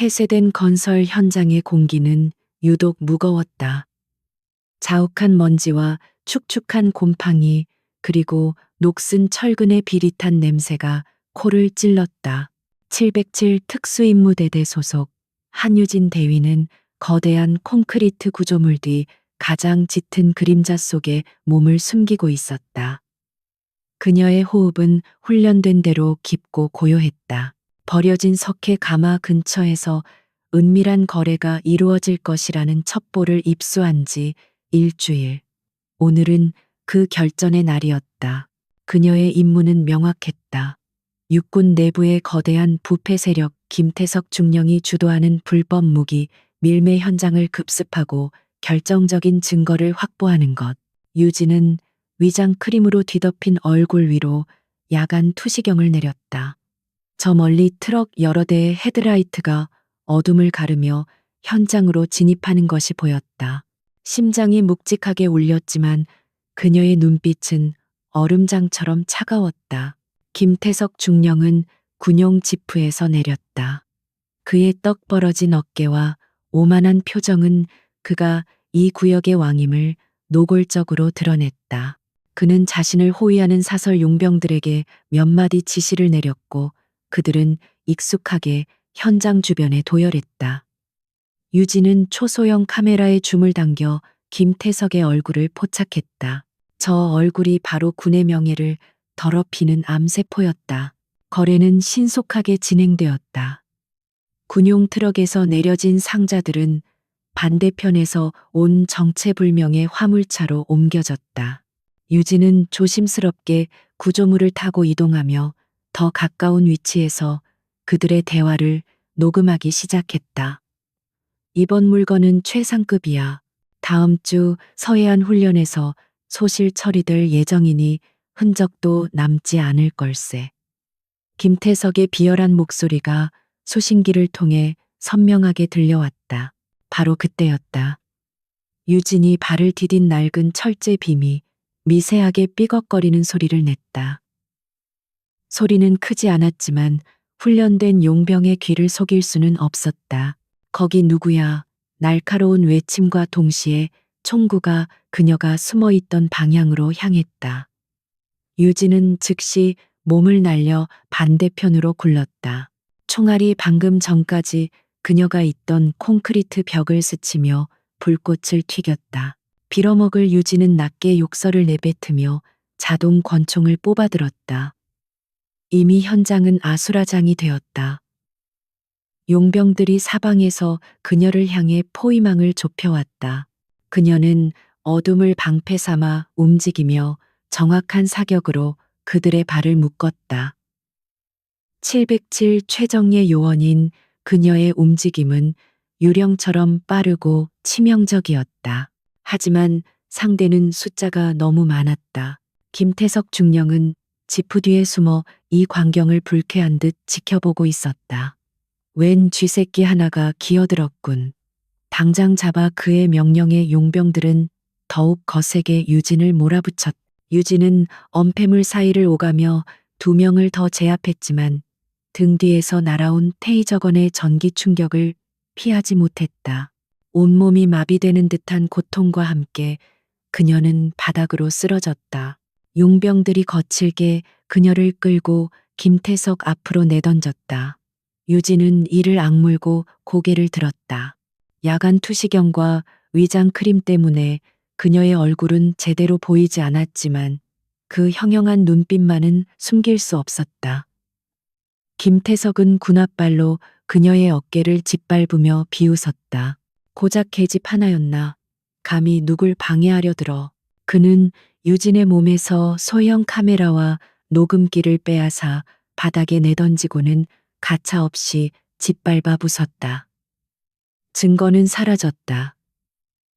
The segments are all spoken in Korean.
폐쇄된 건설 현장의 공기는 유독 무거웠다. 자욱한 먼지와 축축한 곰팡이 그리고 녹슨 철근의 비릿한 냄새가 코를 찔렀다. 707 특수임무대대 소속 한유진 대위는 거대한 콘크리트 구조물 뒤 가장 짙은 그림자 속에 몸을 숨기고 있었다. 그녀의 호흡은 훈련된 대로 깊고 고요했다. 버려진 석회 가마 근처에서 은밀한 거래가 이루어질 것이라는 첩보를 입수한 지 일주일. 오늘은 그 결전의 날이었다. 그녀의 임무는 명확했다. 육군 내부의 거대한 부패 세력 김태석 중령이 주도하는 불법 무기 밀매 현장을 급습하고 결정적인 증거를 확보하는 것. 유진은 위장 크림으로 뒤덮인 얼굴 위로 야간 투시경을 내렸다. 저 멀리 트럭 여러 대의 헤드라이트가 어둠을 가르며 현장으로 진입하는 것이 보였다. 심장이 묵직하게 울렸지만 그녀의 눈빛은 얼음장처럼 차가웠다. 김태석 중령은 군용 지프에서 내렸다. 그의 떡 벌어진 어깨와 오만한 표정은 그가 이 구역의 왕임을 노골적으로 드러냈다. 그는 자신을 호위하는 사설 용병들에게 몇 마디 지시를 내렸고 그들은 익숙하게 현장 주변에 도열했다. 유진은 초소형 카메라에 줌을 당겨 김태석의 얼굴을 포착했다. 저 얼굴이 바로 군의 명예를 더럽히는 암세포였다. 거래는 신속하게 진행되었다. 군용 트럭에서 내려진 상자들은 반대편에서 온 정체불명의 화물차로 옮겨졌다. 유진은 조심스럽게 구조물을 타고 이동하며 더 가까운 위치에서 그들의 대화를 녹음하기 시작했다. 이번 물건은 최상급이야. 다음 주 서해안 훈련에서 소실 처리될 예정이니 흔적도 남지 않을 걸세. 김태석의 비열한 목소리가 수신기를 통해 선명하게 들려왔다. 바로 그때였다. 유진이 발을 디딘 낡은 철제 빔이 미세하게 삐걱거리는 소리를 냈다. 소리는 크지 않았지만 훈련된 용병의 귀를 속일 수는 없었다. 거기 누구야? 날카로운 외침과 동시에 총구가 그녀가 숨어 있던 방향으로 향했다. 유진은 즉시 몸을 날려 반대편으로 굴렀다. 총알이 방금 전까지 그녀가 있던 콘크리트 벽을 스치며 불꽃을 튀겼다. 빌어먹을 유진은 낮게 욕설을 내뱉으며 자동 권총을 뽑아들었다. 이미 현장은 아수라장이 되었다. 용병들이 사방에서 그녀를 향해 포위망을 좁혀왔다. 그녀는 어둠을 방패 삼아 움직이며 정확한 사격으로 그들의 발을 묶었다. 707 최정예 요원인 그녀의 움직임은 유령처럼 빠르고 치명적이었다. 하지만 상대는 숫자가 너무 많았다. 김태석 중령은 지프 뒤에 숨어 이 광경을 불쾌한 듯 지켜보고 있었다. 웬 쥐새끼 하나가 기어들었군. 당장 잡아 그의 명령에 용병들은 더욱 거세게 유진을 몰아붙였다. 유진은 엄폐물 사이를 오가며 2명을 더 제압했지만 등 뒤에서 날아온 테이저건의 전기 충격을 피하지 못했다. 온몸이 마비되는 듯한 고통과 함께 그녀는 바닥으로 쓰러졌다. 용병들이 거칠게 그녀를 끌고 김태석 앞으로 내던졌다. 유진은 이를 악물고 고개를 들었다. 야간 투시경과 위장 크림 때문에 그녀의 얼굴은 제대로 보이지 않았지만 그 형형한 눈빛만은 숨길 수 없었다. 김태석은 군홧발로 그녀의 어깨를 짓밟으며 비웃었다. 고작 계집 하나였나. 감히 누굴 방해하려 들어. 그는 유진의 몸에서 소형 카메라와 녹음기를 빼앗아 바닥에 내던지고는 가차없이 짓밟아 부쉈다. 증거는 사라졌다.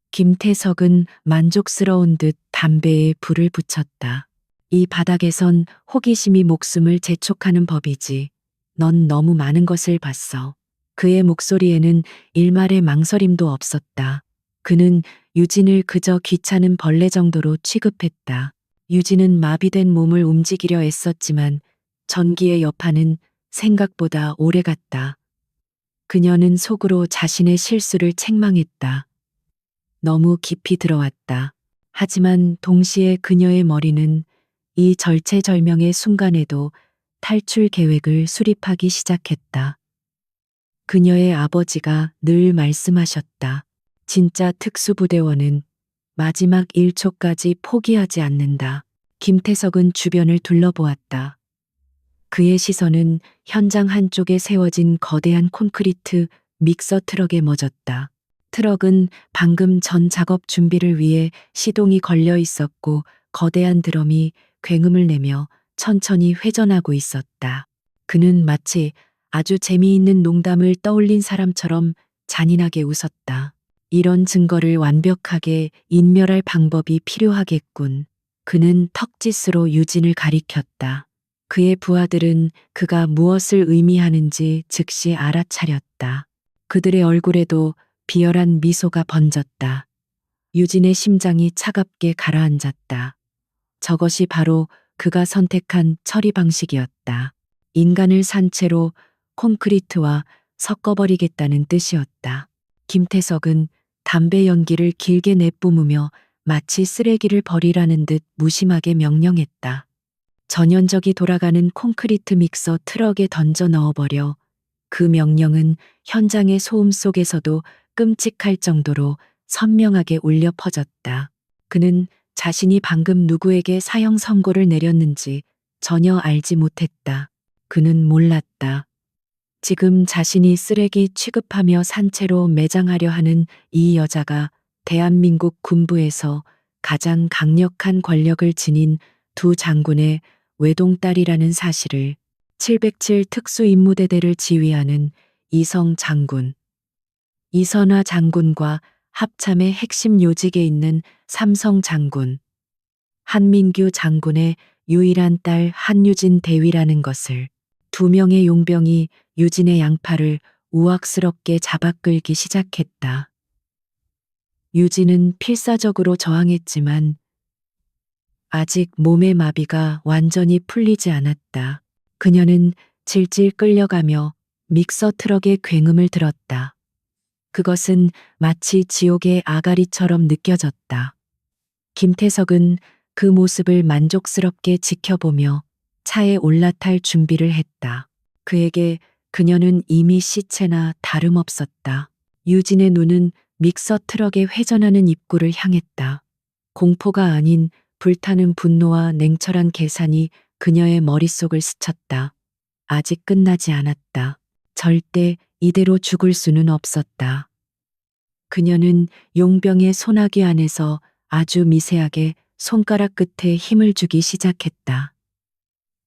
김태석은 만족스러운 듯 담배에 불을 붙였다. 이 바닥에선 호기심이 목숨을 재촉하는 법이지. 넌 너무 많은 것을 봤어. 그의 목소리에는 일말의 망설임도 없었다. 그는 유진을 그저 귀찮은 벌레 정도로 취급했다. 유진은 마비된 몸을 움직이려 애썼지만 전기의 여파는 생각보다 오래갔다. 그녀는 속으로 자신의 실수를 책망했다. 너무 깊이 들어왔다. 하지만 동시에 그녀의 머리는 이 절체절명의 순간에도 탈출 계획을 수립하기 시작했다. 그녀의 아버지가 늘 말씀하셨다. 진짜 특수부대원은 마지막 1초까지 포기하지 않는다. 김태석은 주변을 둘러보았다. 그의 시선은 현장 한쪽에 세워진 거대한 콘크리트 믹서 트럭에 멎었다. 트럭은 방금 전 작업 준비를 위해 시동이 걸려 있었고 거대한 드럼이 굉음을 내며 천천히 회전하고 있었다. 그는 마치 아주 재미있는 농담을 떠올린 사람처럼 잔인하게 웃었다. 이런 증거를 완벽하게 인멸할 방법이 필요하겠군. 그는 턱짓으로 유진을 가리켰다. 그의 부하들은 그가 무엇을 의미하는지 즉시 알아차렸다. 그들의 얼굴에도 비열한 미소가 번졌다. 유진의 심장이 차갑게 가라앉았다. 저것이 바로 그가 선택한 처리 방식이었다. 인간을 산채로 콘크리트와 섞어버리겠다는 뜻이었다. 김태석은 담배 연기를 길게 내뿜으며 마치 쓰레기를 버리라는 듯 무심하게 명령했다. 전연적이 돌아가는 콘크리트 믹서 트럭에 던져 넣어버려. 그 명령은 현장의 소음 속에서도 끔찍할 정도로 선명하게 울려 퍼졌다. 그는 자신이 방금 누구에게 사형 선고를 내렸는지 전혀 알지 못했다. 그는 몰랐다. 지금 자신이 쓰레기 취급하며 산채로 매장하려 하는 이 여자가 대한민국 군부에서 가장 강력한 권력을 지닌 두 장군의 외동딸이라는 사실을 707 특수임무대대를 지휘하는 이성 장군, 이선화 장군과 합참의 핵심 요직에 있는 삼성 장군, 한민규 장군의 유일한 딸 한유진 대위라는 것을. 두 명의 용병이 유진의 양팔을 우악스럽게 잡아 끌기 시작했다. 유진은 필사적으로 저항했지만 아직 몸의 마비가 완전히 풀리지 않았다. 그녀는 질질 끌려가며 믹서 트럭의 굉음을 들었다. 그것은 마치 지옥의 아가리처럼 느껴졌다. 김태석은 그 모습을 만족스럽게 지켜보며 차에 올라탈 준비를 했다. 그에게 그녀는 이미 시체나 다름없었다. 유진의 눈은 믹서 트럭의 회전하는 입구를 향했다. 공포가 아닌 불타는 분노와 냉철한 계산이 그녀의 머릿속을 스쳤다. 아직 끝나지 않았다. 절대 이대로 죽을 수는 없었다. 그녀는 용병의 소나기 안에서 아주 미세하게 손가락 끝에 힘을 주기 시작했다.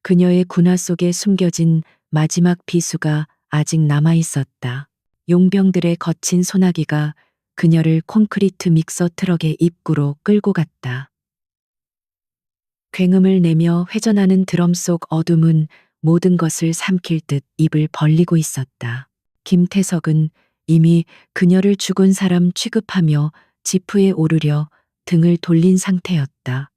그녀의 군화 속에 숨겨진 마지막 비수가 아직 남아 있었다. 용병들의 거친 소나기가 그녀를 콘크리트 믹서 트럭의 입구로 끌고 갔다. 굉음을 내며 회전하는 드럼 속 어둠은 모든 것을 삼킬 듯 입을 벌리고 있었다. 김태석은 이미 그녀를 죽은 사람 취급하며 지프에 오르려 등을 돌린 상태였다.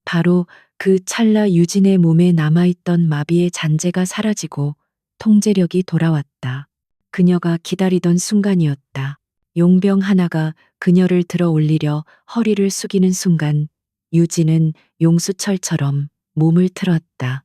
바로 그 찰나 유진의 몸에 남아있던 마비의 잔재가 사라지고 통제력이 돌아왔다. 그녀가 기다리던 순간이었다. 용병 하나가 그녀를 들어 올리려 허리를 숙이는 순간 유진은 용수철처럼 몸을 틀었다.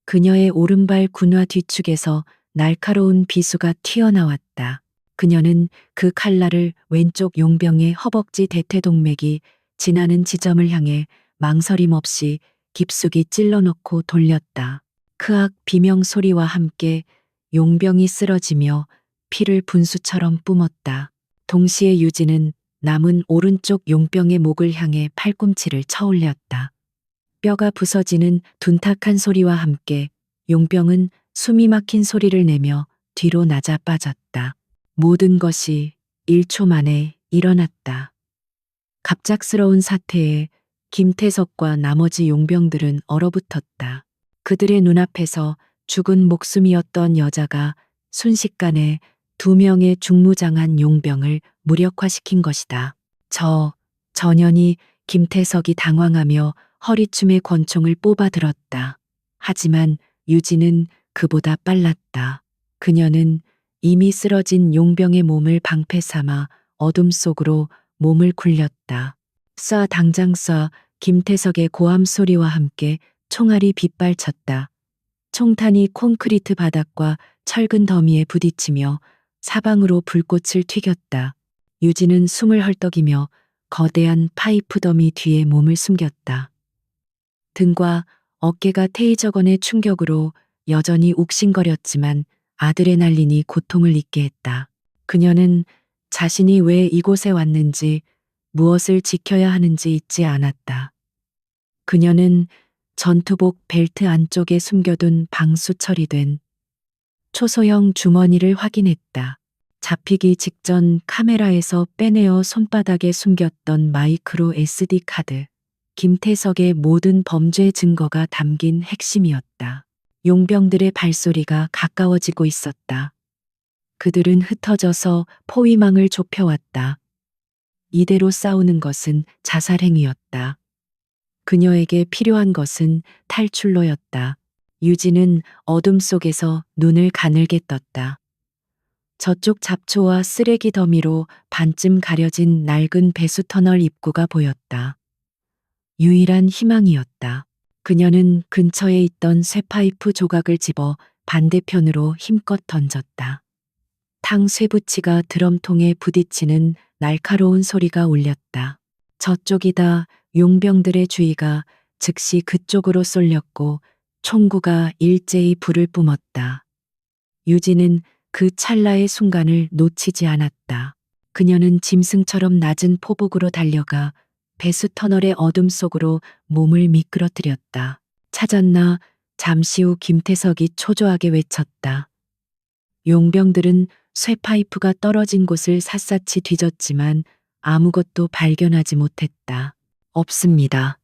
그녀의 오른발 군화 뒤축에서 날카로운 비수가 튀어나왔다. 그녀는 그 칼날을 왼쪽 용병의 허벅지 대퇴동맥이 지나는 지점을 향해 망설임 없이 깊숙이 찔러넣고 돌렸다. 크악 비명 소리와 함께 용병이 쓰러지며 피를 분수처럼 뿜었다. 동시에 유진은 남은 오른쪽 용병의 목을 향해 팔꿈치를 쳐올렸다. 뼈가 부서지는 둔탁한 소리와 함께 용병은 숨이 막힌 소리를 내며 뒤로 낮아 빠졌다. 모든 것이 1초 만에 일어났다. 갑작스러운 사태에 김태석과 나머지 용병들은 얼어붙었다. 그들의 눈앞에서 죽은 목숨이었던 여자가 순식간에 2명의 중무장한 용병을 무력화시킨 것이다. 전연이 김태석이 당황하며 허리춤에 권총을 뽑아 들었다. 하지만 유진은 그보다 빨랐다. 그녀는 이미 쓰러진 용병의 몸을 방패 삼아 어둠 속으로 몸을 굴렸다. 쏴 당장 쏴. 김태석의 고함 소리와 함께 총알이 빗발쳤다. 총탄이 콘크리트 바닥과 철근 더미에 부딪히며 사방으로 불꽃을 튀겼다. 유진은 숨을 헐떡이며 거대한 파이프 더미 뒤에 몸을 숨겼다. 등과 어깨가 테이저건의 충격으로 여전히 욱신거렸지만 아드레날린이 고통을 잊게 했다. 그녀는 자신이 왜 이곳에 왔는지, 무엇을 지켜야 하는지 잊지 않았다. 그녀는 전투복 벨트 안쪽에 숨겨둔 방수 처리된 초소형 주머니를 확인했다. 잡히기 직전 카메라에서 빼내어 손바닥에 숨겼던 마이크로 SD 카드. 김태석의 모든 범죄 증거가 담긴 핵심이었다. 용병들의 발소리가 가까워지고 있었다. 그들은 흩어져서 포위망을 좁혀왔다. 이대로 싸우는 것은 자살행위였다. 그녀에게 필요한 것은 탈출로였다. 유진은 어둠 속에서 눈을 가늘게 떴다. 저쪽 잡초와 쓰레기 더미로 반쯤 가려진 낡은 배수터널 입구가 보였다. 유일한 희망이었다. 그녀는 근처에 있던 쇠파이프 조각을 집어 반대편으로 힘껏 던졌다. 탕 쇠붙이가 드럼통에 부딪히는 날카로운 소리가 울렸다. 저쪽이다. 용병들의 주의가 즉시 그쪽으로 쏠렸고 총구가 일제히 불을 뿜었다. 유진은 그 찰나의 순간을 놓치지 않았다. 그녀는 짐승처럼 낮은 포복으로 달려가 배수 터널의 어둠 속으로 몸을 미끄러뜨렸다. 찾았나? 잠시 후 김태석이 초조하게 외쳤다. 용병들은 쇠파이프가 떨어진 곳을 샅샅이 뒤졌지만 아무것도 발견하지 못했다. 없습니다.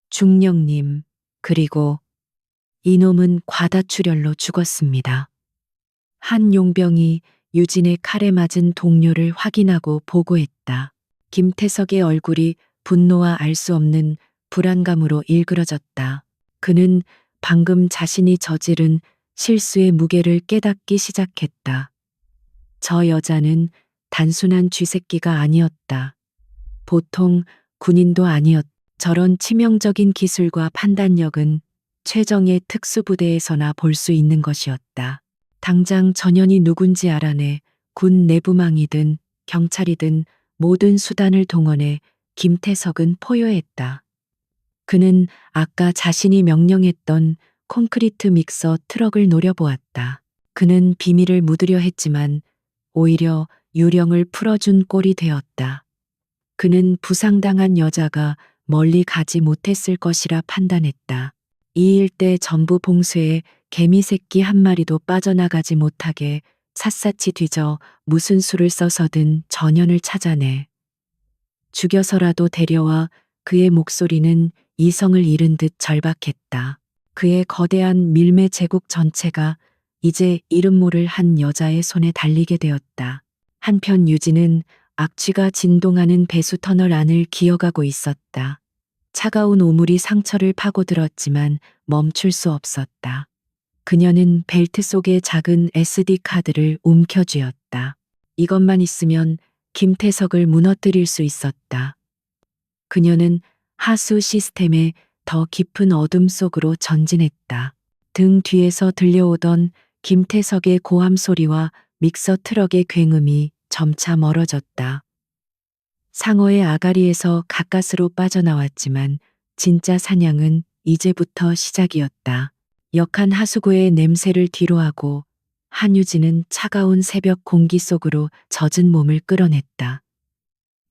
중령님, 그리고 이놈은 과다출혈로 죽었습니다. 한 용병이 유진의 칼에 맞은 동료를 확인하고 보고했다. 김태석의 얼굴이 분노와 알 수 없는 불안감으로 일그러졌다. 그는 방금 자신이 저지른 실수의 무게를 깨닫기 시작했다. 저 여자는 단순한 쥐새끼가 아니었다. 보통 군인도 아니었다. 저런 치명적인 기술과 판단력은 최정예 특수부대에서나 볼 수 있는 것이었다. 당장 전현이 누군지 알아내 군 내부망이든 경찰이든 모든 수단을 동원해 김태석은 포효했다. 그는 아까 자신이 명령했던 콘크리트 믹서 트럭을 노려보았다. 그는 비밀을 묻으려 했지만 오히려 유령을 풀어준 꼴이 되었다. 그는 부상당한 여자가 멀리 가지 못했을 것이라 판단했다. 이 일대 전부 봉쇄에 개미 새끼 한 마리도 빠져나가지 못하게 샅샅이 뒤져 무슨 수를 써서든 전현을 찾아내 죽여서라도 데려와. 그의 목소리는 이성을 잃은 듯 절박했다. 그의 거대한 밀매 제국 전체가 이제 이름 모를 한 여자의 손에 달리게 되었다. 한편 유진은 악취가 진동하는 배수터널 안을 기어가고 있었다. 차가운 오물이 상처를 파고들었지만 멈출 수 없었다. 그녀는 벨트 속의 작은 SD 카드를 움켜쥐었다. 이것만 있으면 김태석을 무너뜨릴 수 있었다. 그녀는 하수 시스템의 더 깊은 어둠 속으로 전진했다. 등 뒤에서 들려오던 김태석의 고함 소리와 믹서 트럭의 굉음이 점차 멀어졌다. 상어의 아가리에서 가까스로 빠져나왔지만 진짜 사냥은 이제부터 시작이었다. 역한 하수구의 냄새를 뒤로하고 한유진은 차가운 새벽 공기 속으로 젖은 몸을 끌어냈다.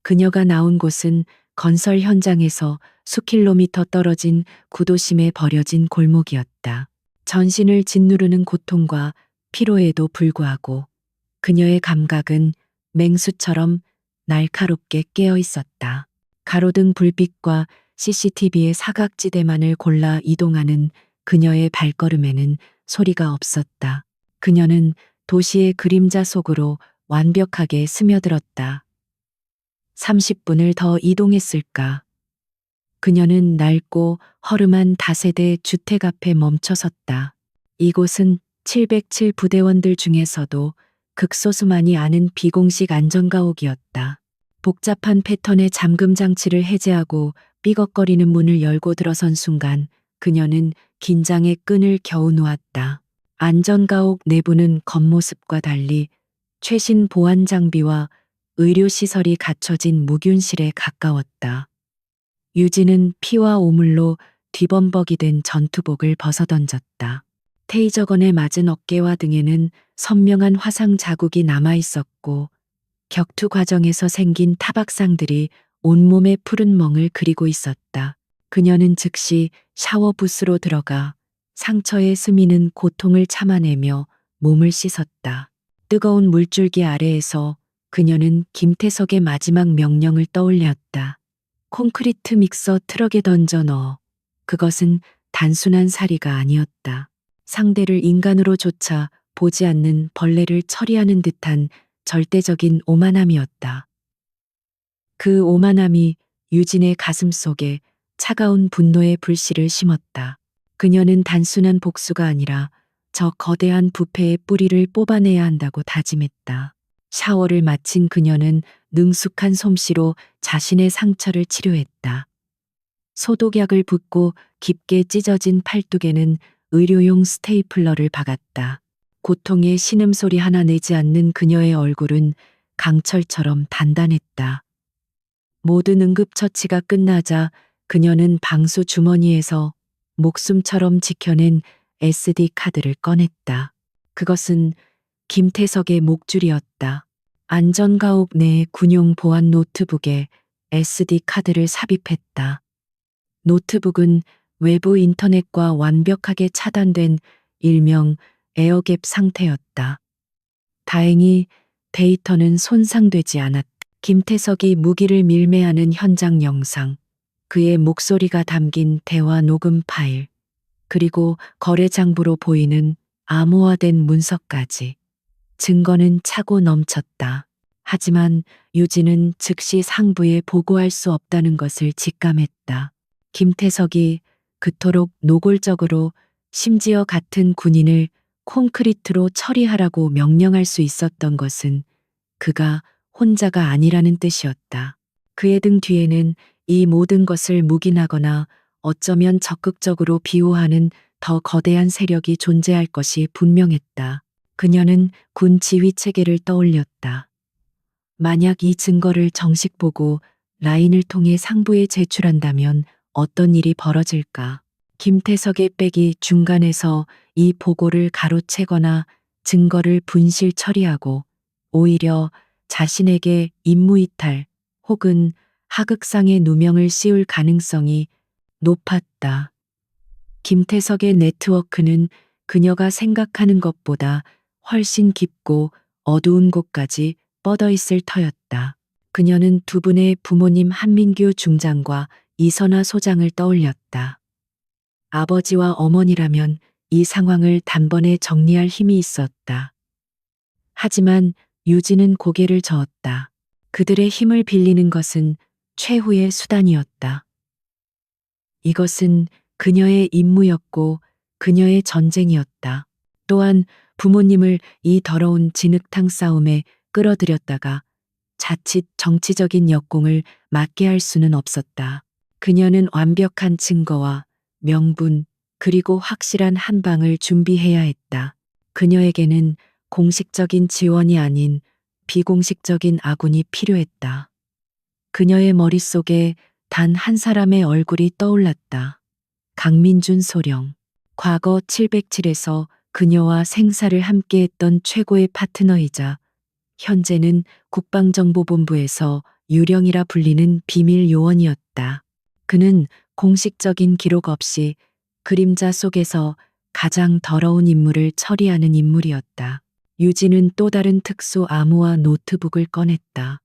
그녀가 나온 곳은 건설 현장에서 수킬로미터 떨어진 구도심에 버려진 골목이었다. 전신을 짓누르는 고통과 피로에도 불구하고 그녀의 감각은 맹수처럼 날카롭게 깨어 있었다. 가로등 불빛과 CCTV의 사각지대만을 골라 이동하는 그녀의 발걸음에는 소리가 없었다. 그녀는 도시의 그림자 속으로 완벽하게 스며들었다. 30분을 더 이동했을까? 그녀는 낡고 허름한 다세대 주택 앞에 멈춰섰다. 이곳은 707 부대원들 중에서도 극소수만이 아는 비공식 안전가옥이었다. 복잡한 패턴의 잠금 장치를 해제하고 삐걱거리는 문을 열고 들어선 순간 그녀는 긴장의 끈을 겨우 놓았다. 안전가옥 내부는 겉모습과 달리 최신 보안 장비와 의료시설이 갖춰진 무균실에 가까웠다. 유진은 피와 오물로 뒤범벅이 된 전투복을 벗어던졌다. 테이저건에 맞은 어깨와 등에는 선명한 화상 자국이 남아 있었고 격투 과정에서 생긴 타박상들이 온몸에 푸른 멍을 그리고 있었다. 그녀는 즉시 샤워부스로 들어가 상처에 스미는 고통을 참아내며 몸을 씻었다. 뜨거운 물줄기 아래에서 그녀는 김태석의 마지막 명령을 떠올렸다. 콘크리트 믹서 트럭에 던져 넣어. 그것은 단순한 살이가 아니었다. 상대를 인간으로 조차 보지 않는 벌레를 처리하는 듯한 절대적인 오만함이었다. 그 오만함이 유진의 가슴 속에 차가운 분노의 불씨를 심었다. 그녀는 단순한 복수가 아니라 저 거대한 부패의 뿌리를 뽑아내야 한다고 다짐했다. 샤워를 마친 그녀는 능숙한 솜씨로 자신의 상처를 치료했다. 소독약을 붓고 깊게 찢어진 팔뚝에는 의료용 스테이플러를 박았다. 고통의 신음소리 하나 내지 않는 그녀의 얼굴은 강철처럼 단단했다. 모든 응급처치가 끝나자 그녀는 방수 주머니에서 목숨처럼 지켜낸 SD 카드를 꺼냈다. 그것은 김태석의 목줄이었다. 안전가옥 내 군용 보안 노트북에 SD 카드를 삽입했다. 노트북은 외부 인터넷과 완벽하게 차단된 일명 에어갭 상태였다. 다행히 데이터는 손상되지 않았다. 김태석이 무기를 밀매하는 현장 영상, 그의 목소리가 담긴 대화 녹음 파일, 그리고 거래 장부로 보이는 암호화된 문서까지. 증거는 차고 넘쳤다. 하지만 유진은 즉시 상부에 보고할 수 없다는 것을 직감했다. 김태석이 그토록 노골적으로 심지어 같은 군인을 콘크리트로 처리하라고 명령할 수 있었던 것은 그가 혼자가 아니라는 뜻이었다. 그의 등 뒤에는 이 모든 것을 묵인하거나 어쩌면 적극적으로 비호하는 더 거대한 세력이 존재할 것이 분명했다. 그녀는 군 지휘 체계를 떠올렸다. 만약 이 증거를 정식 보고 라인을 통해 상부에 제출한다면 어떤 일이 벌어질까? 김태석의 백이 중간에서 이 보고를 가로채거나 증거를 분실 처리하고 오히려 자신에게 임무이탈 혹은 하극상의 누명을 씌울 가능성이 높았다. 김태석의 네트워크는 그녀가 생각하는 것보다 훨씬 깊고 어두운 곳까지 뻗어 있을 터였다. 그녀는 두 분의 부모님 한민규 중장과 이선화 소장을 떠올렸다. 아버지와 어머니라면 이 상황을 단번에 정리할 힘이 있었다. 하지만 유진은 고개를 저었다. 그들의 힘을 빌리는 것은 최후의 수단이었다. 이것은 그녀의 임무였고 그녀의 전쟁이었다. 또한 부모님을 이 더러운 진흙탕 싸움에 끌어들였다가 자칫 정치적인 역공을 맞게 할 수는 없었다. 그녀는 완벽한 증거와 명분 그리고 확실한 한 방을 준비해야 했다. 그녀에게는 공식적인 지원이 아닌 비공식적인 아군이 필요했다. 그녀의 머릿속에 단 한 사람의 얼굴이 떠올랐다. 강민준 소령. 과거 707에서 그녀와 생사를 함께했던 최고의 파트너이자 현재는 국방정보본부에서 유령이라 불리는 비밀 요원이었다. 그는 공식적인 기록 없이 그림자 속에서 가장 더러운 임무를 처리하는 인물이었다. 유진은 또 다른 특수 암호화 노트북을 꺼냈다.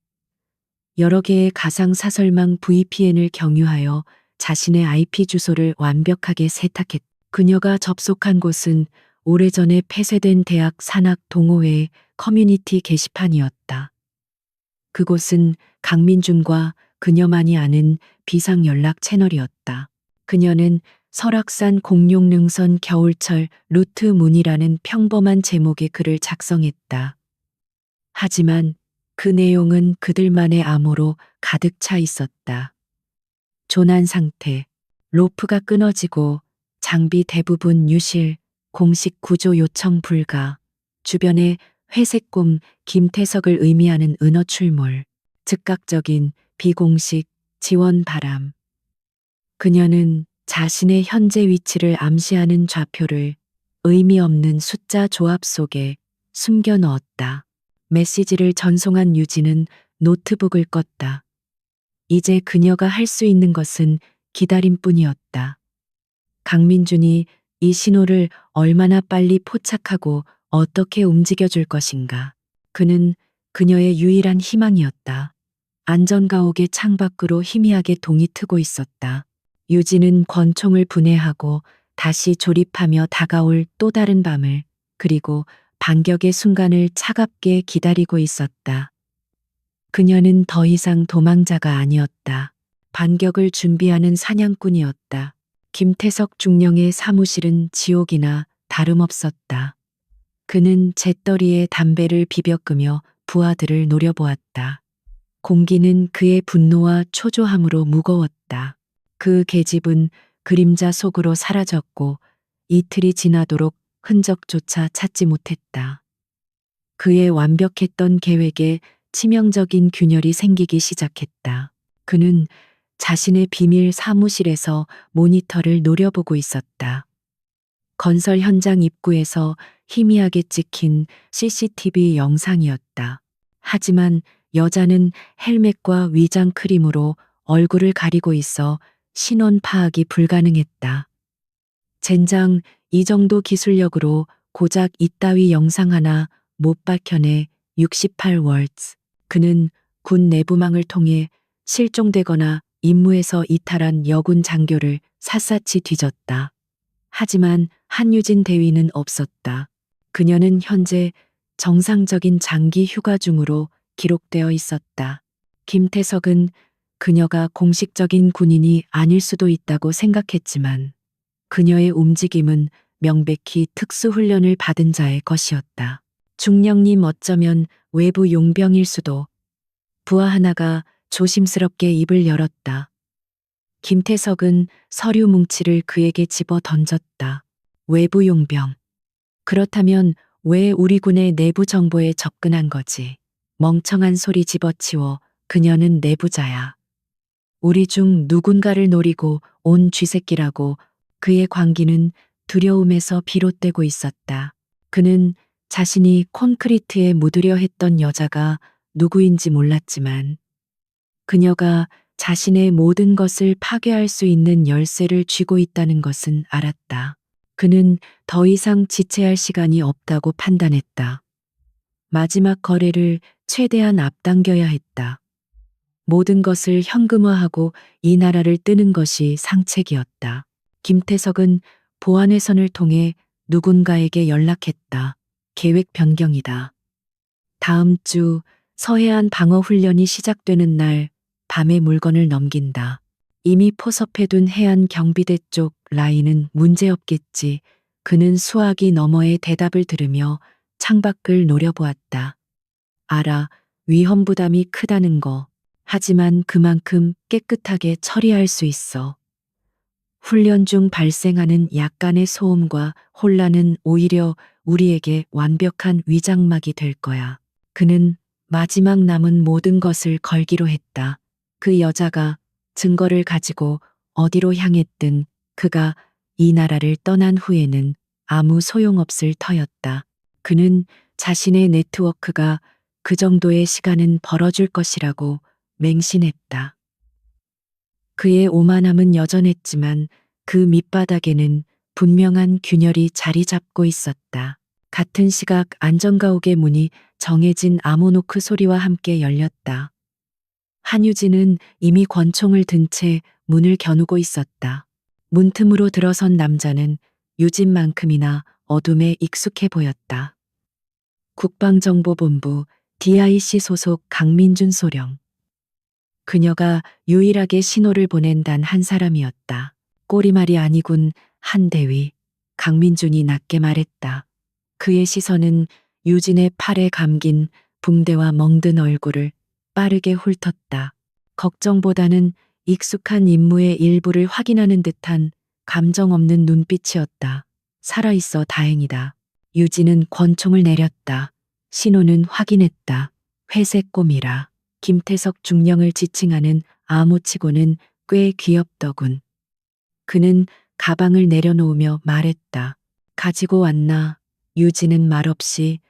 여러 개의 가상 사설망 VPN을 경유하여 자신의 IP 주소를 완벽하게 세탁했다. 그녀가 접속한 곳은 오래전에 폐쇄된 대학 산악 동호회의 커뮤니티 게시판이었다. 그곳은 강민준과 그녀만이 아는 비상 연락 채널이었다. 그녀는 설악산 공룡능선 겨울철 루트 문이라는 평범한 제목의 글을 작성했다. 하지만 그 내용은 그들만의 암호로 가득 차 있었다. 조난 상태, 로프가 끊어지고 장비 대부분 유실, 공식 구조 요청 불가, 주변에 회색곰 김태석을 의미하는 은어 출몰, 즉각적인 비공식 지원 바람. 그녀는 자신의 현재 위치를 암시하는 좌표를 의미 없는 숫자 조합 속에 숨겨 넣었다. 메시지를 전송한 유진은 노트북을 껐다. 이제 그녀가 할 수 있는 것은 기다림뿐이었다. 강민준이 이 신호를 얼마나 빨리 포착하고 어떻게 움직여줄 것인가. 그는 그녀의 유일한 희망이었다. 안전가옥의 창밖으로 희미하게 동이 트고 있었다. 유진은 권총을 분해하고 다시 조립하며 다가올 또 다른 밤을, 그리고 반격의 순간을 차갑게 기다리고 있었다. 그녀는 더 이상 도망자가 아니었다. 반격을 준비하는 사냥꾼이었다. 김태석 중령의 사무실은 지옥이나 다름없었다. 그는 잿더리에 담배를 비벼 끄며 부하들을 노려보았다. 공기는 그의 분노와 초조함으로 무거웠다. 그 계집은 그림자 속으로 사라졌고 이틀이 지나도록 흔적조차 찾지 못했다. 그의 완벽했던 계획에 치명적인 균열이 생기기 시작했다. 그는 자신의 비밀 사무실에서 모니터를 노려보고 있었다. 건설 현장 입구에서 희미하게 찍힌 CCTV 영상이었다. 하지만 여자는 헬멧과 위장 크림으로 얼굴을 가리고 있어 신원 파악이 불가능했다. 젠장, 이 정도 기술력으로 고작 이따위 영상 하나 못 밝혀내. 68월츠. 그는 군 내부망을 통해 실종되거나 임무에서 이탈한 여군 장교를 샅샅이 뒤졌다. 하지만 한유진 대위는 없었다. 그녀는 현재 정상적인 장기 휴가 중으로 기록되어 있었다. 김태석은 그녀가 공식적인 군인이 아닐 수도 있다고 생각했지만 그녀의 움직임은 명백히 특수훈련을 받은 자의 것이었다. 중령님, 어쩌면 외부 용병일 수도. 부하 하나가 조심스럽게 입을 열었다. 김태석은 서류 뭉치를 그에게 집어 던졌다. 외부 용병. 그렇다면 왜 우리 군의 내부 정보에 접근한 거지? 멍청한 소리 집어치워. 그녀는 내부자야. 우리 중 누군가를 노리고 온 쥐새끼라고. 그의 광기는 두려움에서 비롯되고 있었다. 그는 자신이 콘크리트에 묻으려 했던 여자가 누구인지 몰랐지만 그녀가 자신의 모든 것을 파괴할 수 있는 열쇠를 쥐고 있다는 것은 알았다. 그는 더 이상 지체할 시간이 없다고 판단했다. 마지막 거래를 최대한 앞당겨야 했다. 모든 것을 현금화하고 이 나라를 뜨는 것이 상책이었다. 김태석은 보안회선을 통해 누군가에게 연락했다. 계획 변경이다. 다음 주 서해안 방어 훈련이 시작되는 날 밤에 물건을 넘긴다. 이미 포섭해둔 해안 경비대 쪽 라인은 문제없겠지. 그는 수화기 너머의 대답을 들으며 창밖을 노려보았다. 알아, 위험 부담이 크다는 거. 하지만 그만큼 깨끗하게 처리할 수 있어. 훈련 중 발생하는 약간의 소음과 혼란은 오히려 우리에게 완벽한 위장막이 될 거야. 그는 마지막 남은 모든 것을 걸기로 했다. 그 여자가 증거를 가지고 어디로 향했든 그가 이 나라를 떠난 후에는 아무 소용없을 터였다. 그는 자신의 네트워크가 그 정도의 시간은 벌어줄 것이라고 맹신했다. 그의 오만함은 여전했지만 그 밑바닥에는 분명한 균열이 자리 잡고 있었다. 같은 시각 안전가옥의 문이 정해진 아모노크 소리와 함께 열렸다. 한유진은 이미 권총을 든 채 문을 겨누고 있었다. 문틈으로 들어선 남자는 유진만큼이나 어둠에 익숙해 보였다. 국방정보본부 DIC 소속 강민준 소령. 그녀가 유일하게 신호를 보낸 단 한 사람이었다. 꼬리말이 아니군. 한대위. 강민준이 낮게 말했다. 그의 시선은 유진의 팔에 감긴 붕대와 멍든 얼굴을 빠르게 훑었다. 걱정보다는 익숙한 임무의 일부를 확인하는 듯한 감정 없는 눈빛이었다. 살아있어 다행이다. 유진은 권총을 내렸다. 신호는 확인했다. 회색 꼬미라. 김태석 중령을 지칭하는 암호치고는 꽤 귀엽더군. 그는 가방을 내려놓으며 말했다. 가지고 왔나? 유진은 말없이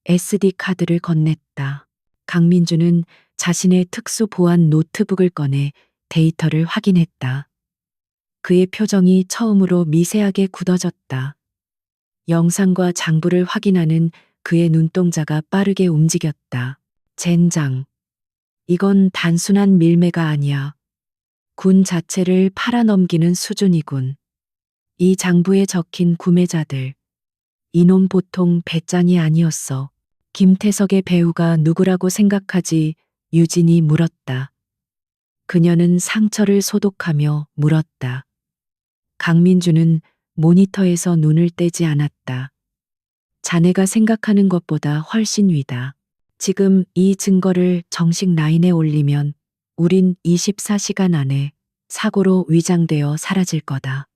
SD 카드를 건넸다. 강민주는 자신의 특수 보안 노트북을 꺼내 데이터를 확인했다. 그의 표정이 처음으로 미세하게 굳어졌다. 영상과 장부를 확인하는 그의 눈동자가 빠르게 움직였다. 젠장. 이건 단순한 밀매가 아니야. 군 자체를 팔아넘기는 수준이군. 이 장부에 적힌 구매자들. 이놈 보통 배짱이 아니었어. 김태석의 배우가 누구라고 생각하지? 유진이 물었다. 그녀는 상처를 소독하며 물었다. 강민주는 모니터에서 눈을 떼지 않았다. 자네가 생각하는 것보다 훨씬 위다. 지금 이 증거를 정식 라인에 올리면 우린 24시간 안에 사고로 위장되어 사라질 거다.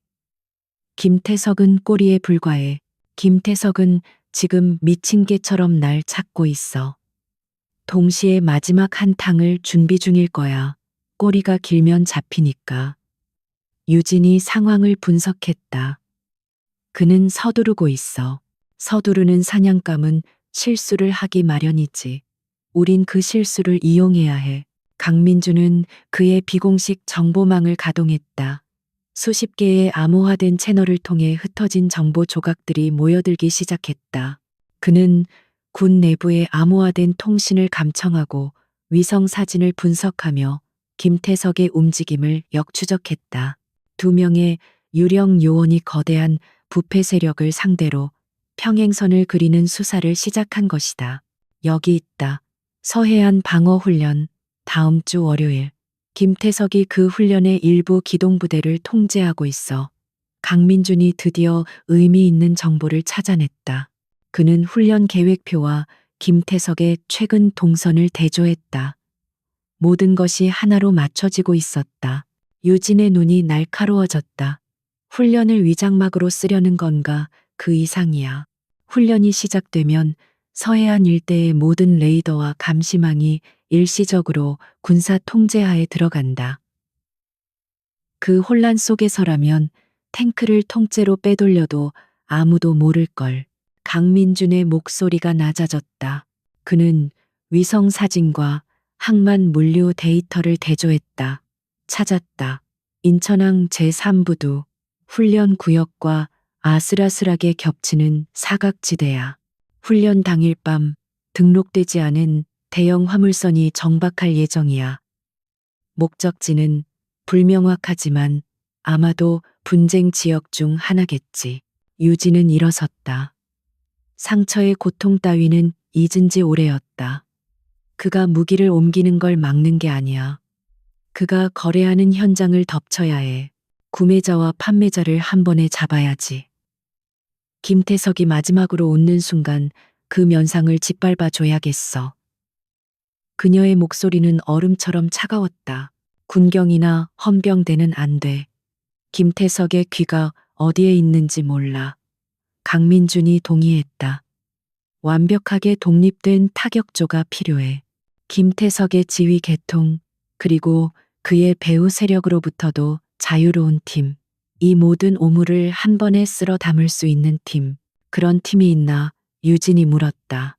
김태석은 꼬리에 불과해. 김태석은 지금 미친 개처럼 날 찾고 있어. 동시에 마지막 한탕을 준비 중일 거야. 꼬리가 길면 잡히니까. 유진이 상황을 분석했다. 그는 서두르고 있어. 서두르는 사냥감은 실수를 하기 마련이지. 우린 그 실수를 이용해야 해. 강민주는 그의 비공식 정보망을 가동했다. 수십 개의 암호화된 채널을 통해 흩어진 정보 조각들이 모여들기 시작했다. 그는 군 내부의 암호화된 통신을 감청하고 위성 사진을 분석하며 김태석의 움직임을 역추적했다. 2명의 유령 요원이 거대한 부패 세력을 상대로 평행선을 그리는 수사를 시작한 것이다. 여기 있다. 서해안 방어 훈련. 다음 주 월요일. 김태석이 그 훈련의 일부 기동부대를 통제하고 있어. 강민준이 드디어 의미 있는 정보를 찾아냈다. 그는 훈련 계획표와 김태석의 최근 동선을 대조했다. 모든 것이 하나로 맞춰지고 있었다. 유진의 눈이 날카로워졌다. 훈련을 위장막으로 쓰려는 건가? 그 이상이야. 훈련이 시작되면 서해안 일대의 모든 레이더와 감시망이 일시적으로 군사 통제하에 들어간다. 그 혼란 속에서라면 탱크를 통째로 빼돌려도 아무도 모를걸. 강민준의 목소리가 낮아졌다. 그는 위성 사진과 항만 물류 데이터를 대조했다. 찾았다. 인천항 제3부두 훈련 구역과 아슬아슬하게 겹치는 사각지대야. 훈련 당일 밤 등록되지 않은 대형 화물선이 정박할 예정이야. 목적지는 불명확하지만 아마도 분쟁 지역 중 하나겠지. 유진은 일어섰다. 상처의 고통 따위는 잊은 지 오래였다. 그가 무기를 옮기는 걸 막는 게 아니야. 그가 거래하는 현장을 덮쳐야 해. 구매자와 판매자를 한 번에 잡아야지. 김태석이 마지막으로 웃는 순간 그 면상을 짓밟아 줘야겠어. 그녀의 목소리는 얼음처럼 차가웠다. 군경이나 헌병대는 안 돼. 김태석의 귀가 어디에 있는지 몰라. 강민준이 동의했다. 완벽하게 독립된 타격조가 필요해. 김태석의 지휘 계통, 그리고 그의 배후 세력으로부터도 자유로운 팀. 이 모든 오물을 한 번에 쓸어 담을 수 있는 팀. 그런 팀이 있나? 유진이 물었다.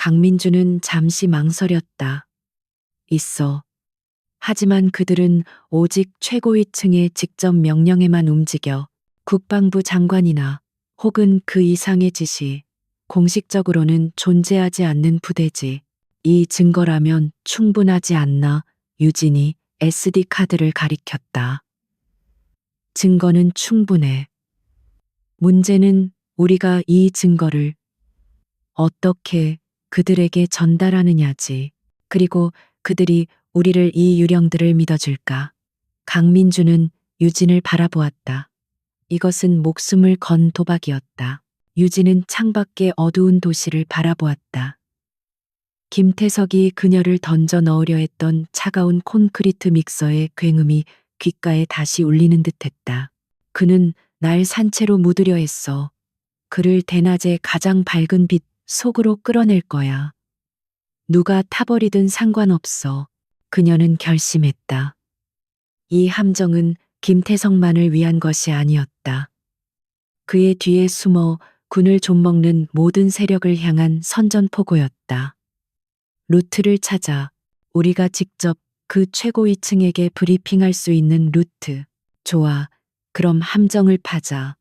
강민주는 잠시 망설였다. 있어. 하지만 그들은 오직 최고위층의 직접 명령에만 움직여. 국방부 장관이나 혹은 그 이상의 지시, 공식적으로는 존재하지 않는 부대지. 이 증거라면 충분하지 않나? 유진이 SD 카드를 가리켰다. 증거는 충분해. 문제는 우리가 이 증거를 어떻게 그들에게 전달하느냐지. 그리고 그들이 우리를 이 유령들을 믿어줄까? 강민주는 유진을 바라보았다. 이것은 목숨을 건 도박이었다. 유진은 창밖의 어두운 도시를 바라보았다. 김태석이 그녀를 던져 넣으려 했던 차가운 콘크리트 믹서의 굉음이 귓가에 다시 울리는 듯했다. 그는 날 산채로 묻으려 했어. 그를 대낮에 가장 밝은 빛 속으로 끌어낼 거야. 누가 타버리든 상관없어. 그녀는 결심했다. 이 함정은 김태성만을 위한 것이 아니었다. 그의 뒤에 숨어 군을 좀먹는 모든 세력을 향한 선전포고였다. 루트를 찾아 우리가 직접 그 최고위층에게 브리핑할 수 있는 루트. 좋아. 그럼 함정을 파자.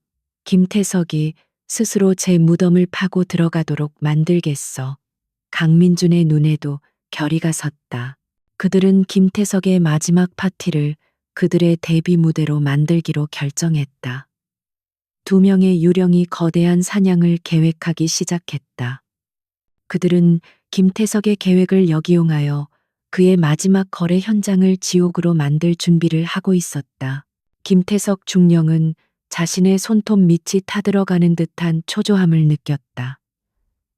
김태석이 스스로 제 무덤을 파고 들어가도록 만들겠어. 강민준의 눈에도 결의가 섰다. 그들은 김태석의 마지막 파티를 그들의 데뷔 무대로 만들기로 결정했다. 두 명의 유령이 거대한 사냥을 계획하기 시작했다. 그들은 김태석의 계획을 역이용하여 그의 마지막 거래 현장을 지옥으로 만들 준비를 하고 있었다. 김태석 중령은 자신의 손톱 밑이 타들어가는 듯한 초조함을 느꼈다.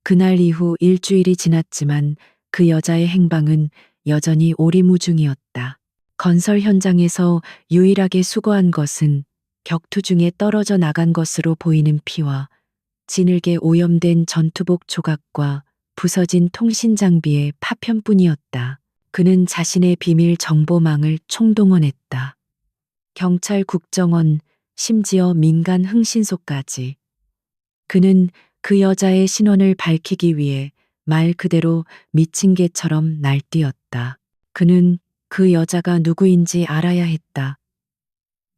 그날 이후 일주일이 지났지만 그 여자의 행방은 여전히 오리무중이었다. 건설 현장에서 유일하게 수거한 것은 격투 중에 떨어져 나간 것으로 보이는 피와 진흙에 오염된 전투복 조각과 부서진 통신 장비의 파편뿐이었다. 그는 자신의 비밀 정보망을 총동원했다. 경찰, 국정원, 심지어 민간 흥신소까지. 그는 그 여자의 신원을 밝히기 위해 말 그대로 미친 개처럼 날뛰었다. 그는 그 여자가 누구인지 알아야 했다.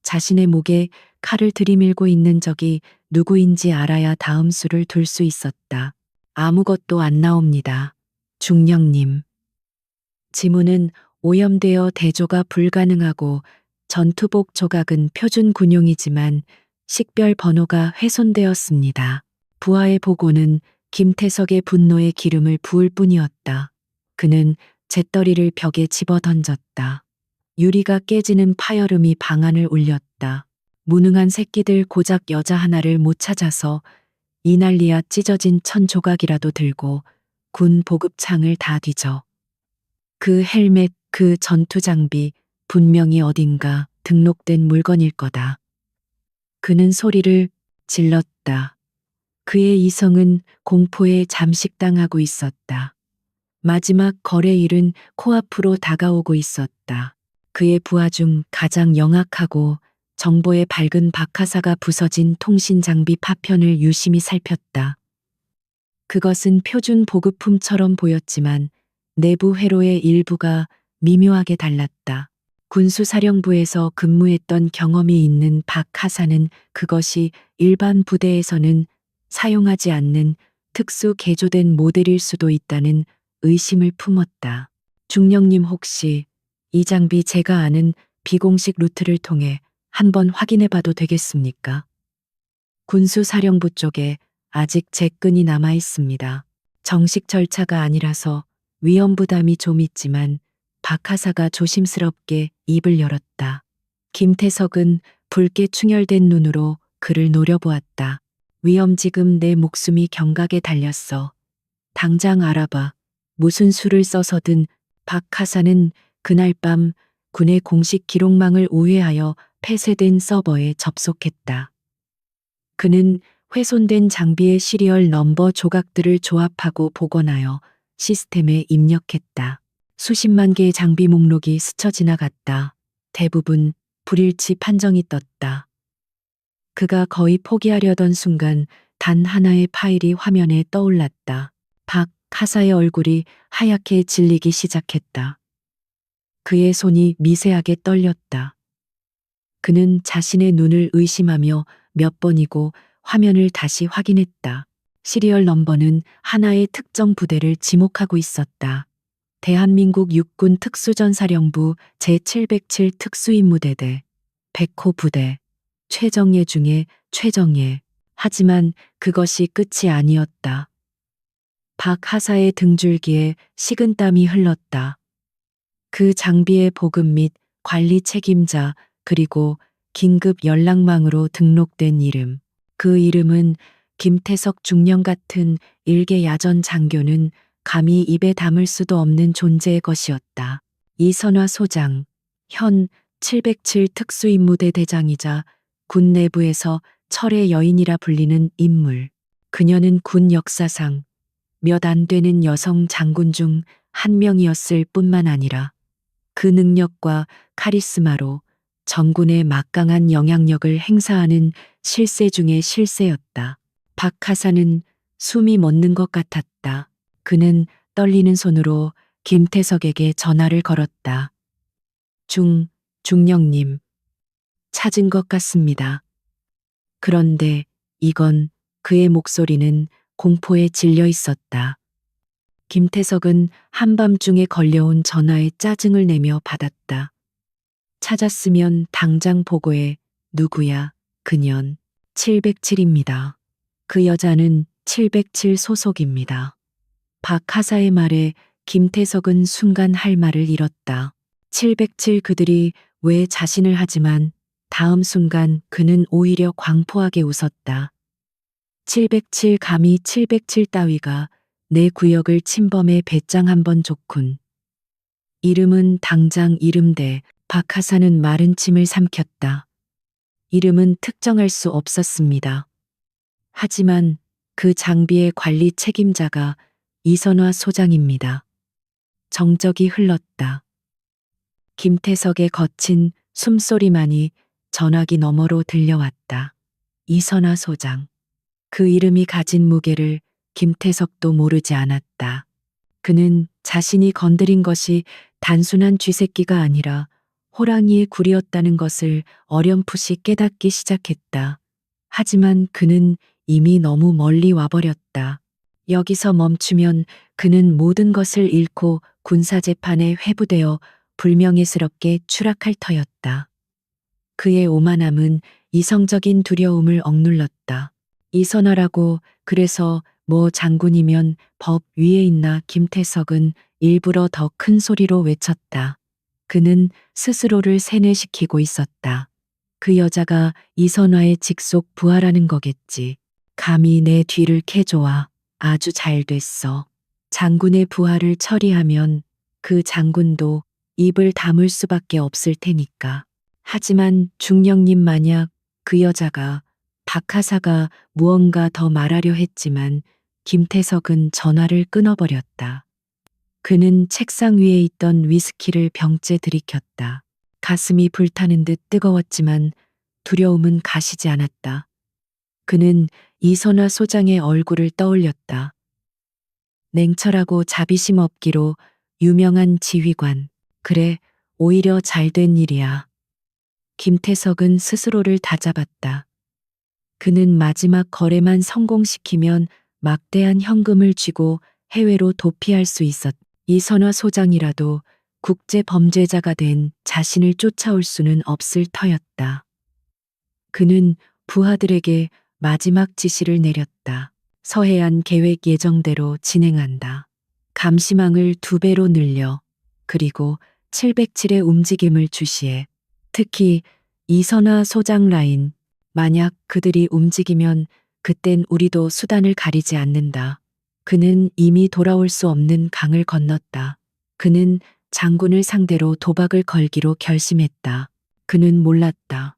자신의 목에 칼을 들이밀고 있는 적이 누구인지 알아야 다음 수를 둘 수 있었다. 아무것도 안 나옵니다. 중령님. 지문은 오염되어 대조가 불가능하고 전투복 조각은 표준 군용이지만 식별 번호가 훼손되었습니다. 부하의 보고는 김태석의 분노에 기름을 부을 뿐이었다. 그는 잿더리를 벽에 집어 던졌다. 유리가 깨지는 파열음이 방안을 울렸다. 무능한 새끼들 고작 여자 하나를 못 찾아서 이 난리야. 찢어진 천 조각이라도 들고 군 보급창을 다 뒤져. 그 헬멧, 그 전투 장비 분명히 어딘가 등록된 물건일 거다. 그는 소리를 질렀다. 그의 이성은 공포에 잠식당하고 있었다. 마지막 거래일은 코앞으로 다가오고 있었다. 그의 부하 중 가장 영악하고 정보에 밝은 박하사가 부서진 통신 장비 파편을 유심히 살폈다. 그것은 표준 보급품처럼 보였지만 내부 회로의 일부가 미묘하게 달랐다. 군수사령부에서 근무했던 경험이 있는 박하사는 그것이 일반 부대에서는 사용하지 않는 특수 개조된 모델일 수도 있다는 의심을 품었다. 중령님, 혹시 이 장비 제가 아는 비공식 루트를 통해 한번 확인해 봐도 되겠습니까? 군수사령부 쪽에 아직 제 끈이 남아 있습니다. 정식 절차가 아니라서 위험 부담이 좀 있지만 박하사가 조심스럽게 입을 열었다. 김태석은 붉게 충혈된 눈으로 그를 노려보았다. 위험, 지금 내 목숨이 경각에 달렸어. 당장 알아봐. 무슨 수를 써서든. 박하사는 그날 밤 군의 공식 기록망을 우회하여 폐쇄된 서버에 접속했다. 그는 훼손된 장비의 시리얼 넘버 조각들을 조합하고 복원하여 시스템에 입력했다. 수십만 개의 장비 목록이 스쳐 지나갔다. 대부분 불일치 판정이 떴다. 그가 거의 포기하려던 순간 단 하나의 파일이 화면에 떠올랐다. 박하사의 얼굴이 하얗게 질리기 시작했다. 그의 손이 미세하게 떨렸다. 그는 자신의 눈을 의심하며 몇 번이고 화면을 다시 확인했다. 시리얼 넘버는 하나의 특정 부대를 지목하고 있었다. 대한민국 육군 특수전사령부 제707 특수임무대대 100호 부대. 최정예 중에 최정예. 하지만 그것이 끝이 아니었다. 박하사의 등줄기에 식은땀이 흘렀다. 그 장비의 보급 및 관리 책임자, 그리고 긴급 연락망으로 등록된 이름. 그 이름은 김태석 중령 같은 일개 야전 장교는 감히 입에 담을 수도 없는 존재의 것이었다. 이선화 소장, 현 707 특수임무대 대장이자 군 내부에서 철의 여인이라 불리는 인물. 그녀는 군 역사상 몇 안 되는 여성 장군 중 한 명이었을 뿐만 아니라 그 능력과 카리스마로 정군의 막강한 영향력을 행사하는 실세 중의 실세였다. 박하사는 숨이 멎는 것 같았다. 그는 떨리는 손으로 김태석에게 전화를 걸었다. 중령님. 찾은 것 같습니다. 그런데 이건 그의 목소리는 공포에 질려 있었다. 김태석은 한밤중에 걸려온 전화에 짜증을 내며 받았다. 찾았으면 당장 보고해. 누구야? 그년. 707입니다. 그 여자는 707 소속입니다. 박하사의 말에 김태석은 순간 할 말을 잃었다. 707 그들이 왜 자신을 하지만 다음 순간 그는 오히려 광포하게 웃었다. 707 감히 707 따위가 내 구역을 침범해 배짱 한번 좋군. 이름은 당장 이름대. 박하사는 마른 침을 삼켰다. 이름은 특정할 수 없었습니다. 하지만 그 장비의 관리 책임자가 이선화 소장입니다. 정적이 흘렀다. 김태석의 거친 숨소리만이 전화기 너머로 들려왔다. 이선화 소장. 그 이름이 가진 무게를 김태석도 모르지 않았다. 그는 자신이 건드린 것이 단순한 쥐새끼가 아니라 호랑이의 굴이었다는 것을 어렴풋이 깨닫기 시작했다. 하지만 그는 이미 너무 멀리 와버렸다. 여기서 멈추면 그는 모든 것을 잃고 군사재판에 회부되어 불명예스럽게 추락할 터였다. 그의 오만함은 이성적인 두려움을 억눌렀다. 이선화라고 그래서 뭐 장군이면 법 위에 있나. 김태석은 일부러 더 큰 소리로 외쳤다. 그는 스스로를 세뇌시키고 있었다. 그 여자가 이선화의 직속 부하라는 거겠지. 감히 내 뒤를 캐줘와. 아주 잘 됐어. 장군의 부하를 처리하면 그 장군도 입을 다물 수밖에 없을 테니까. 하지만 중령님 만약 그 여자가 박하사가 무언가 더 말하려 했지만 김태석은 전화를 끊어버렸다. 그는 책상 위에 있던 위스키를 병째 들이켰다. 가슴이 불타는 듯 뜨거웠지만 두려움은 가시지 않았다. 그는 이선화 소장의 얼굴을 떠올렸다. 냉철하고 자비심 없기로 유명한 지휘관. 그래, 오히려 잘된 일이야. 김태석은 스스로를 다잡았다. 그는 마지막 거래만 성공시키면 막대한 현금을 쥐고 해외로 도피할 수 있었다. 이선화 소장이라도 국제 범죄자가 된 자신을 쫓아올 수는 없을 터였다. 그는 부하들에게 마지막 지시를 내렸다. 서해안 계획 예정대로 진행한다. 감시망을 2배로 늘려. 그리고 707의 움직임을 주시해. 특히 이선화 소장 라인. 만약 그들이 움직이면 그땐 우리도 수단을 가리지 않는다. 그는 이미 돌아올 수 없는 강을 건넜다. 그는 장군을 상대로 도박을 걸기로 결심했다. 그는 몰랐다.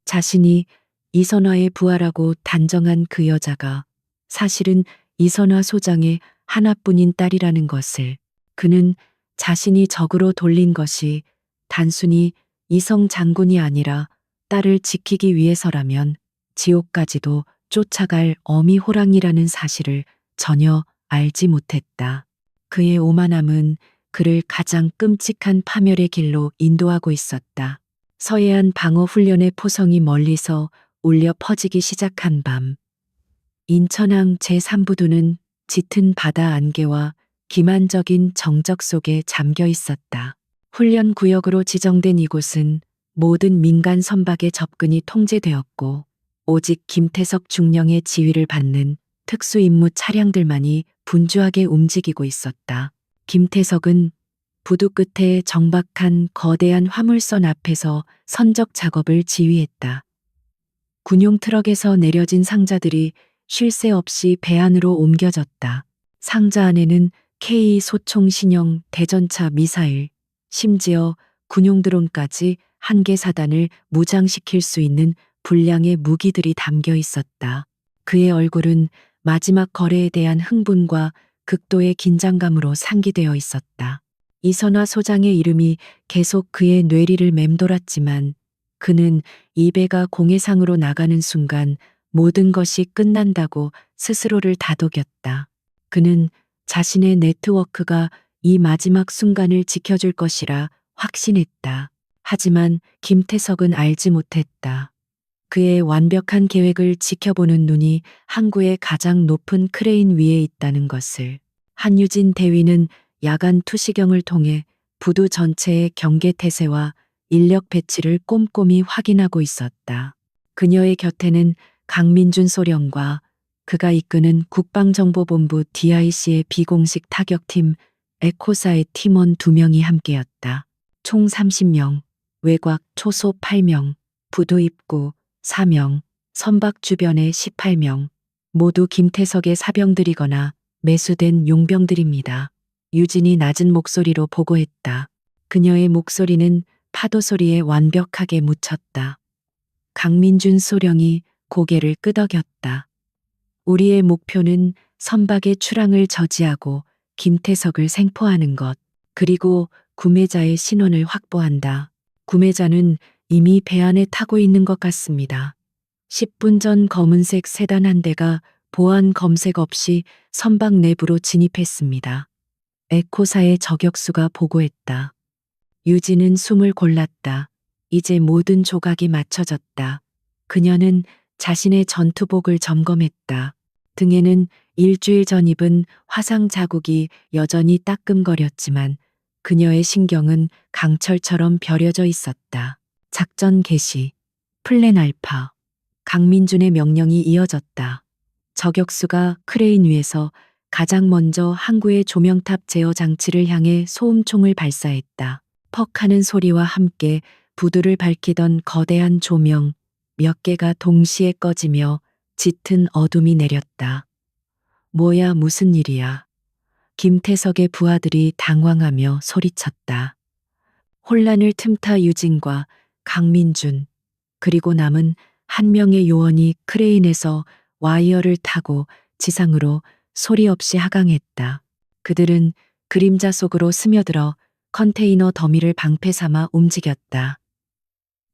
자신이 이선화의 부하라고 단정한 그 여자가 사실은 이선화 소장의 하나뿐인 딸이라는 것을. 그는 자신이 적으로 돌린 것이 단순히 이성 장군이 아니라 딸을 지키기 위해서라면 지옥까지도 쫓아갈 어미 호랑이라는 사실을 전혀 알지 못했다. 그의 오만함은 그를 가장 끔찍한 파멸의 길로 인도하고 있었다. 서해안 방어 훈련의 포성이 멀리서 울려 퍼지기 시작한 밤. 인천항 제3부두는 짙은 바다 안개와 기만적인 정적 속에 잠겨 있었다. 훈련 구역으로 지정된 이곳은 모든 민간 선박의 접근이 통제되었고 오직 김태석 중령의 지휘를 받는 특수임무 차량들만이 분주하게 움직이고 있었다. 김태석은 부두 끝에 정박한 거대한 화물선 앞에서 선적 작업을 지휘했다. 군용 트럭에서 내려진 상자들이 쉴 새 없이 배 안으로 옮겨졌다. 상자 안에는 K 소총 신형 대전차 미사일, 심지어 군용 드론까지 한 개 사단을 무장시킬 수 있는 분량의 무기들이 담겨 있었다. 그의 얼굴은 마지막 거래에 대한 흥분과 극도의 긴장감으로 상기되어 있었다. 이선화 소장의 이름이 계속 그의 뇌리를 맴돌았지만 그는 이 배가 공해상으로 나가는 순간 모든 것이 끝난다고 스스로를 다독였다. 그는 자신의 네트워크가 이 마지막 순간을 지켜줄 것이라 확신했다. 하지만 김태석은 알지 못했다. 그의 완벽한 계획을 지켜보는 눈이 항구의 가장 높은 크레인 위에 있다는 것을. 한유진 대위는 야간 투시경을 통해 부두 전체의 경계 태세와 인력 배치를 꼼꼼히 확인하고 있었다. 그녀의 곁에는 강민준 소령과 그가 이끄는 국방정보본부 DIC의 비공식 타격팀 에코사의 팀원 2명이 함께였다. 총 30명, 외곽 초소 8명, 부두 입구 4명, 선박 주변에 18명, 모두 김태석의 사병들이거나 매수된 용병들입니다. 유진이 낮은 목소리로 보고했다. 그녀의 목소리는 파도 소리에 완벽하게 묻혔다. 강민준 소령이 고개를 끄덕였다. 우리의 목표는 선박의 출항을 저지하고 김태석을 생포하는 것, 그리고 구매자의 신원을 확보한다. 구매자는 이미 배 안에 타고 있는 것 같습니다. 10분 전 검은색 세단 한 대가 보안 검색 없이 선박 내부로 진입했습니다. 에코사의 저격수가 보고했다. 유진은 숨을 골랐다. 이제 모든 조각이 맞춰졌다. 그녀는 자신의 전투복을 점검했다. 등에는 일주일 전 입은 화상 자국이 여전히 따끔거렸지만 그녀의 신경은 강철처럼 벼려져 있었다. 작전 개시, 플랜 알파. 강민준의 명령이 이어졌다. 저격수가 크레인 위에서 가장 먼저 항구의 조명탑 제어 장치를 향해 소음총을 발사했다. 퍽 하는 소리와 함께 부두를 밝히던 거대한 조명 몇 개가 동시에 꺼지며 짙은 어둠이 내렸다. 뭐야, 무슨 일이야? 김태석의 부하들이 당황하며 소리쳤다. 혼란을 틈타 유진과 강민준, 그리고 남은 한 명의 요원이 크레인에서 와이어를 타고 지상으로 소리 없이 하강했다. 그들은 그림자 속으로 스며들어 컨테이너 더미를 방패 삼아 움직였다.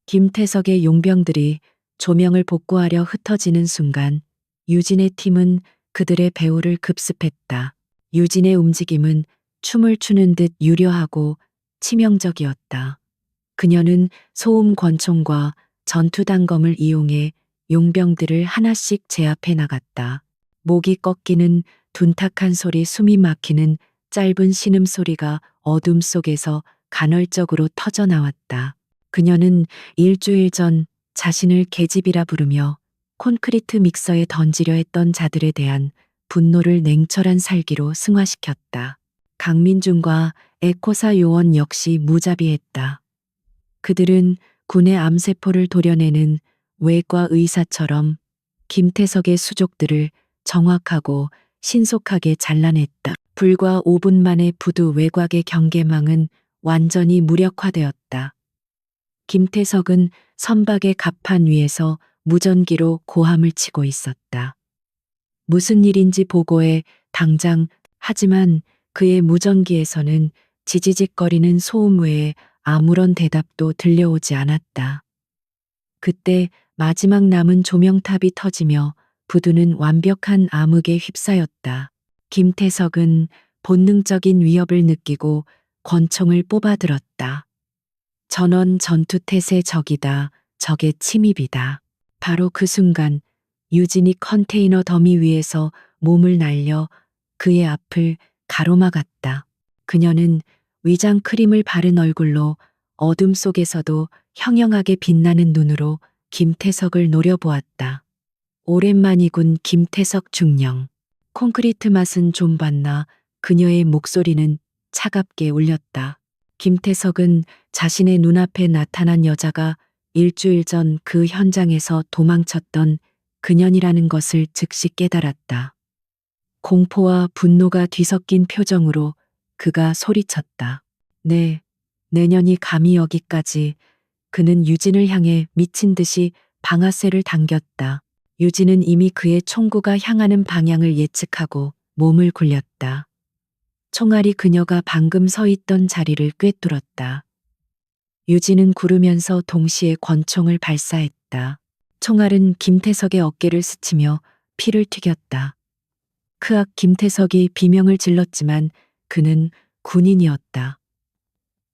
김태석의 용병들이 조명을 복구하려 흩어지는 순간 유진의 팀은 그들의 배후를 급습했다. 유진의 움직임은 춤을 추는 듯 유려하고 치명적이었다. 그녀는 소음 권총과 전투 단검을 이용해 용병들을 하나씩 제압해 나갔다. 목이 꺾이는 둔탁한 소리, 숨이 막히는 짧은 신음소리가 어둠 속에서 간헐적으로 터져 나왔다. 그녀는 일주일 전 자신을 계집이라 부르며 콘크리트 믹서에 던지려 했던 자들에 대한 분노를 냉철한 살기로 승화시켰다. 강민준과 에코사 요원 역시 무자비했다. 그들은 군의 암세포를 도려내는 외과 의사처럼 김태석의 수족들을 정확하고 신속하게 잘라냈다. 불과 5분 만에 부두 외곽의 경계망은 완전히 무력화되었다. 김태석은 선박의 갑판 위에서 무전기로 고함을 치고 있었다. 무슨 일인지 보고해, 당장. 하지만 그의 무전기에서는 지지직거리는 소음 외에 아무런 대답도 들려오지 않았다. 그때 마지막 남은 조명탑이 터지며 부두는 완벽한 암흑에 휩싸였다. 김태석은 본능적인 위협을 느끼고 권총을 뽑아들었다. 전원 전투태세 적이다. 적의 침입이다. 바로 그 순간 유진이 컨테이너 더미 위에서 몸을 날려 그의 앞을 가로막았다. 그녀는 위장 크림을 바른 얼굴로 어둠 속에서도 형형하게 빛나는 눈으로 김태석을 노려보았다. 오랜만이군, 김태석 중령. 콘크리트 맛은 좀 봤나? 그녀의 목소리는 차갑게 울렸다. 김태석은 자신의 눈앞에 나타난 여자가 일주일 전 그 현장에서 도망쳤던 그년이라는 것을 즉시 깨달았다. 공포와 분노가 뒤섞인 표정으로 그가 소리쳤다. 네, 내년이 감히 여기까지. 그는 유진을 향해 미친 듯이 방아쇠를 당겼다. 유진은 이미 그의 총구가 향하는 방향을 예측하고 몸을 굴렸다. 총알이 그녀가 방금 서 있던 자리를 꿰뚫었다. 유진은 구르면서 동시에 권총을 발사했다. 총알은 김태석의 어깨를 스치며 피를 튀겼다. 크악. 김태석이 비명을 질렀지만 그는 군인이었다.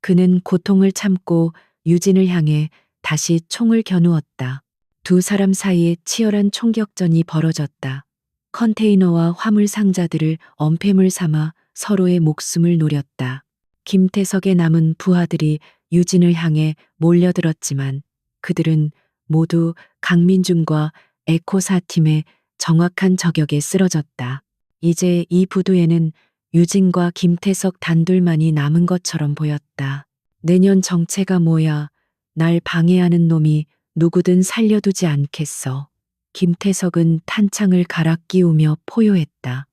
그는 고통을 참고 유진을 향해 다시 총을 겨누었다. 두 사람 사이에 치열한 총격전이 벌어졌다. 컨테이너와 화물 상자들을 엄폐물 삼아 서로의 목숨을 노렸다. 김태석의 남은 부하들이 유진을 향해 몰려들었지만 그들은 모두 강민준과 에코사팀의 정확한 저격에 쓰러졌다. 이제 이 부두에는 유진과 김태석 단둘만이 남은 것처럼 보였다. 내년 정체가 뭐야? 날 방해하는 놈이 누구든 살려두지 않겠어. 김태석은 탄창을 갈아 끼우며 포효했다.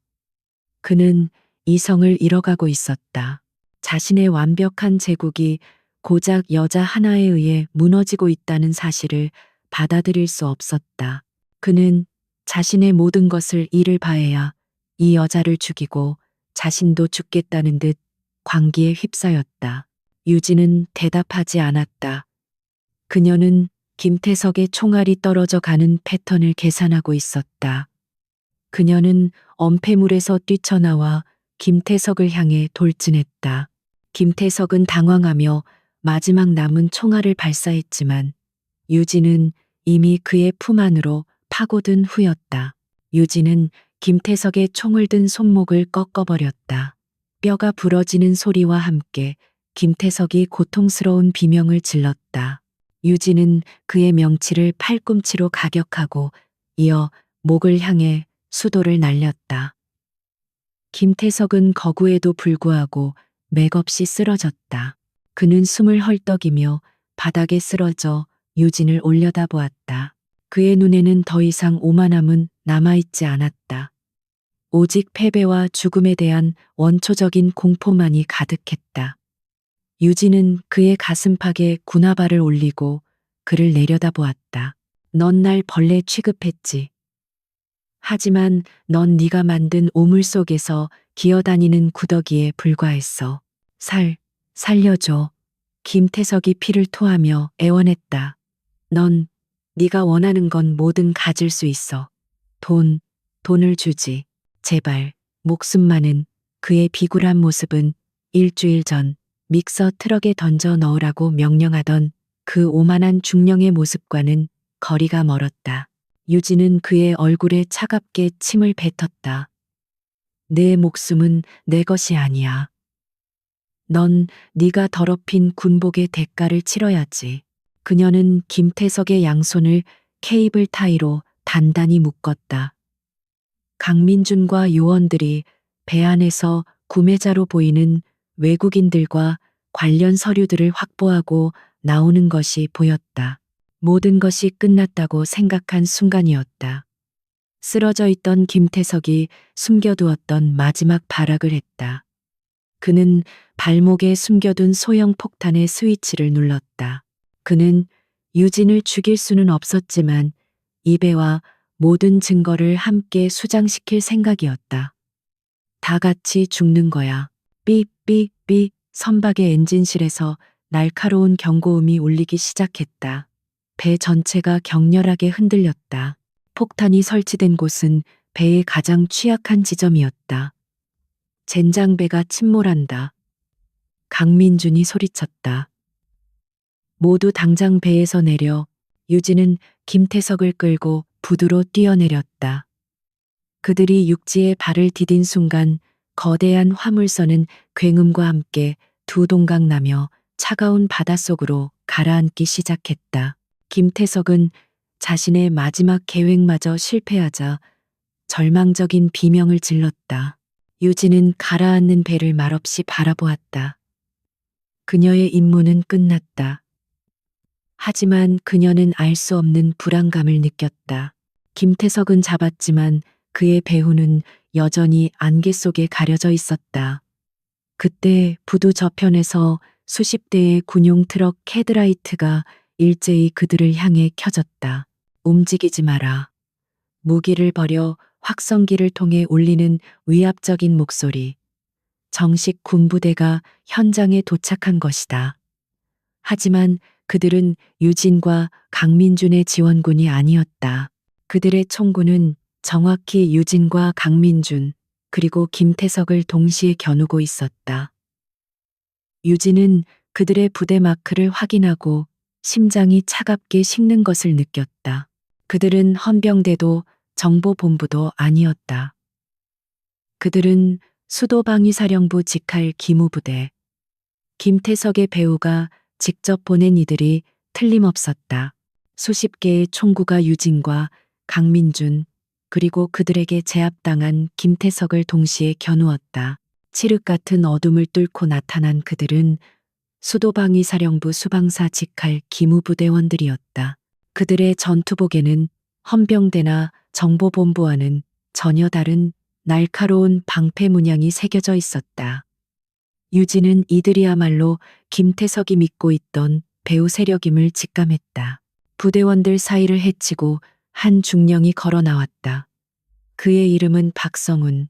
그는 이성을 잃어가고 있었다. 자신의 완벽한 제국이 고작 여자 하나에 의해 무너지고 있다는 사실을 받아들일 수 없었다. 그는 자신의 모든 것을 이를 바해야 이 여자를 죽이고 자신도 죽겠다는 듯 광기에 휩싸였다. 유진은 대답하지 않았다. 그녀는 김태석의 총알이 떨어져 가는 패턴을 계산하고 있었다. 그녀는 엄폐물에서 뛰쳐나와 김태석을 향해 돌진했다. 김태석은 당황하며 마지막 남은 총알을 발사했지만 유진은 이미 그의 품 안으로 파고든 후였다. 유진은 김태석의 총을 든 손목을 꺾어버렸다. 뼈가 부러지는 소리와 함께 김태석이 고통스러운 비명을 질렀다. 유진은 그의 명치를 팔꿈치로 가격하고 이어 목을 향해 수도를 날렸다. 김태석은 거구에도 불구하고 맥없이 쓰러졌다. 그는 숨을 헐떡이며 바닥에 쓰러져 유진을 올려다보았다. 그의 눈에는 더 이상 오만함은 남아있지 않았다. 오직 패배와 죽음에 대한 원초적인 공포만이 가득했다. 유진은 그의 가슴팍에 군화발을 올리고 그를 내려다보았다. 넌 날 벌레 취급했지. 하지만 넌 네가 만든 오물 속에서 기어다니는 구더기에 불과했어. 살려줘. 김태석이 피를 토하며 애원했다. 넌 네가 원하는 건 뭐든 가질 수 있어. 돈을 주지. 제발. 목숨만은. 그의 비굴한 모습은 일주일 전 믹서 트럭에 던져 넣으라고 명령하던 그 오만한 중령의 모습과는 거리가 멀었다. 유진은 그의 얼굴에 차갑게 침을 뱉었다. 내 목숨은 내 것이 아니야. 넌 네가 더럽힌 군복의 대가를 치러야지. 그녀는 김태석의 양손을 케이블 타이로 단단히 묶었다. 강민준과 요원들이 배 안에서 구매자로 보이는 외국인들과 관련 서류들을 확보하고 나오는 것이 보였다. 모든 것이 끝났다고 생각한 순간이었다. 쓰러져 있던 김태석이 숨겨두었던 마지막 발악을 했다. 그는 발목에 숨겨둔 소형 폭탄의 스위치를 눌렀다. 그는 유진을 죽일 수는 없었지만 이 배와 모든 증거를 함께 수장시킬 생각이었다. 다 같이 죽는 거야. 삐삐삐. 선박의 엔진실에서 날카로운 경고음이 울리기 시작했다. 배 전체가 격렬하게 흔들렸다. 폭탄이 설치된 곳은 배의 가장 취약한 지점이었다. 젠장배가 침몰한다. 강민준이 소리쳤다. 모두 당장 배에서 내려. 유진은 김태석을 끌고 부두로 뛰어내렸다. 그들이 육지에 발을 디딘 순간 거대한 화물선은 굉음과 함께 두 동강 나며 차가운 바닷속으로 가라앉기 시작했다. 김태석은 자신의 마지막 계획마저 실패하자 절망적인 비명을 질렀다. 유진은 가라앉는 배를 말없이 바라보았다. 그녀의 임무는 끝났다. 하지만 그녀는 알 수 없는 불안감을 느꼈다. 김태석은 잡았지만 그의 배후는 여전히 안개 속에 가려져 있었다. 그때 부두 저편에서 수십 대의 군용 트럭 헤드라이트가 일제히 그들을 향해 켜졌다. 움직이지 마라. 무기를 버려 확성기를 통해 울리는 위압적인 목소리. 정식 군부대가 현장에 도착한 것이다. 하지만 그들은 유진과 강민준의 지원군이 아니었다. 그들의 총구는 정확히 유진과 강민준, 그리고 김태석을 동시에 겨누고 있었다. 유진은 그들의 부대 마크를 확인하고 심장이 차갑게 식는 것을 느꼈다. 그들은 헌병대도 정보본부도 아니었다. 그들은 수도방위사령부 직할 기무부대. 김태석의 배우가 직접 보낸 이들이 틀림없었다. 수십 개의 총구가 유진과 강민준, 그리고 그들에게 제압당한 김태석을 동시에 겨누었다. 칠흑 같은 어둠을 뚫고 나타난 그들은 수도방위사령부 수방사 직할 기무부대원들이었다. 그들의 전투복에는 헌병대나 정보본부와는 전혀 다른 날카로운 방패 문양이 새겨져 있었다. 유진은 이들이야말로 김태석이 믿고 있던 배후 세력임을 직감했다. 부대원들 사이를 헤치고 한 중령이 걸어 나왔다. 그의 이름은 박성훈.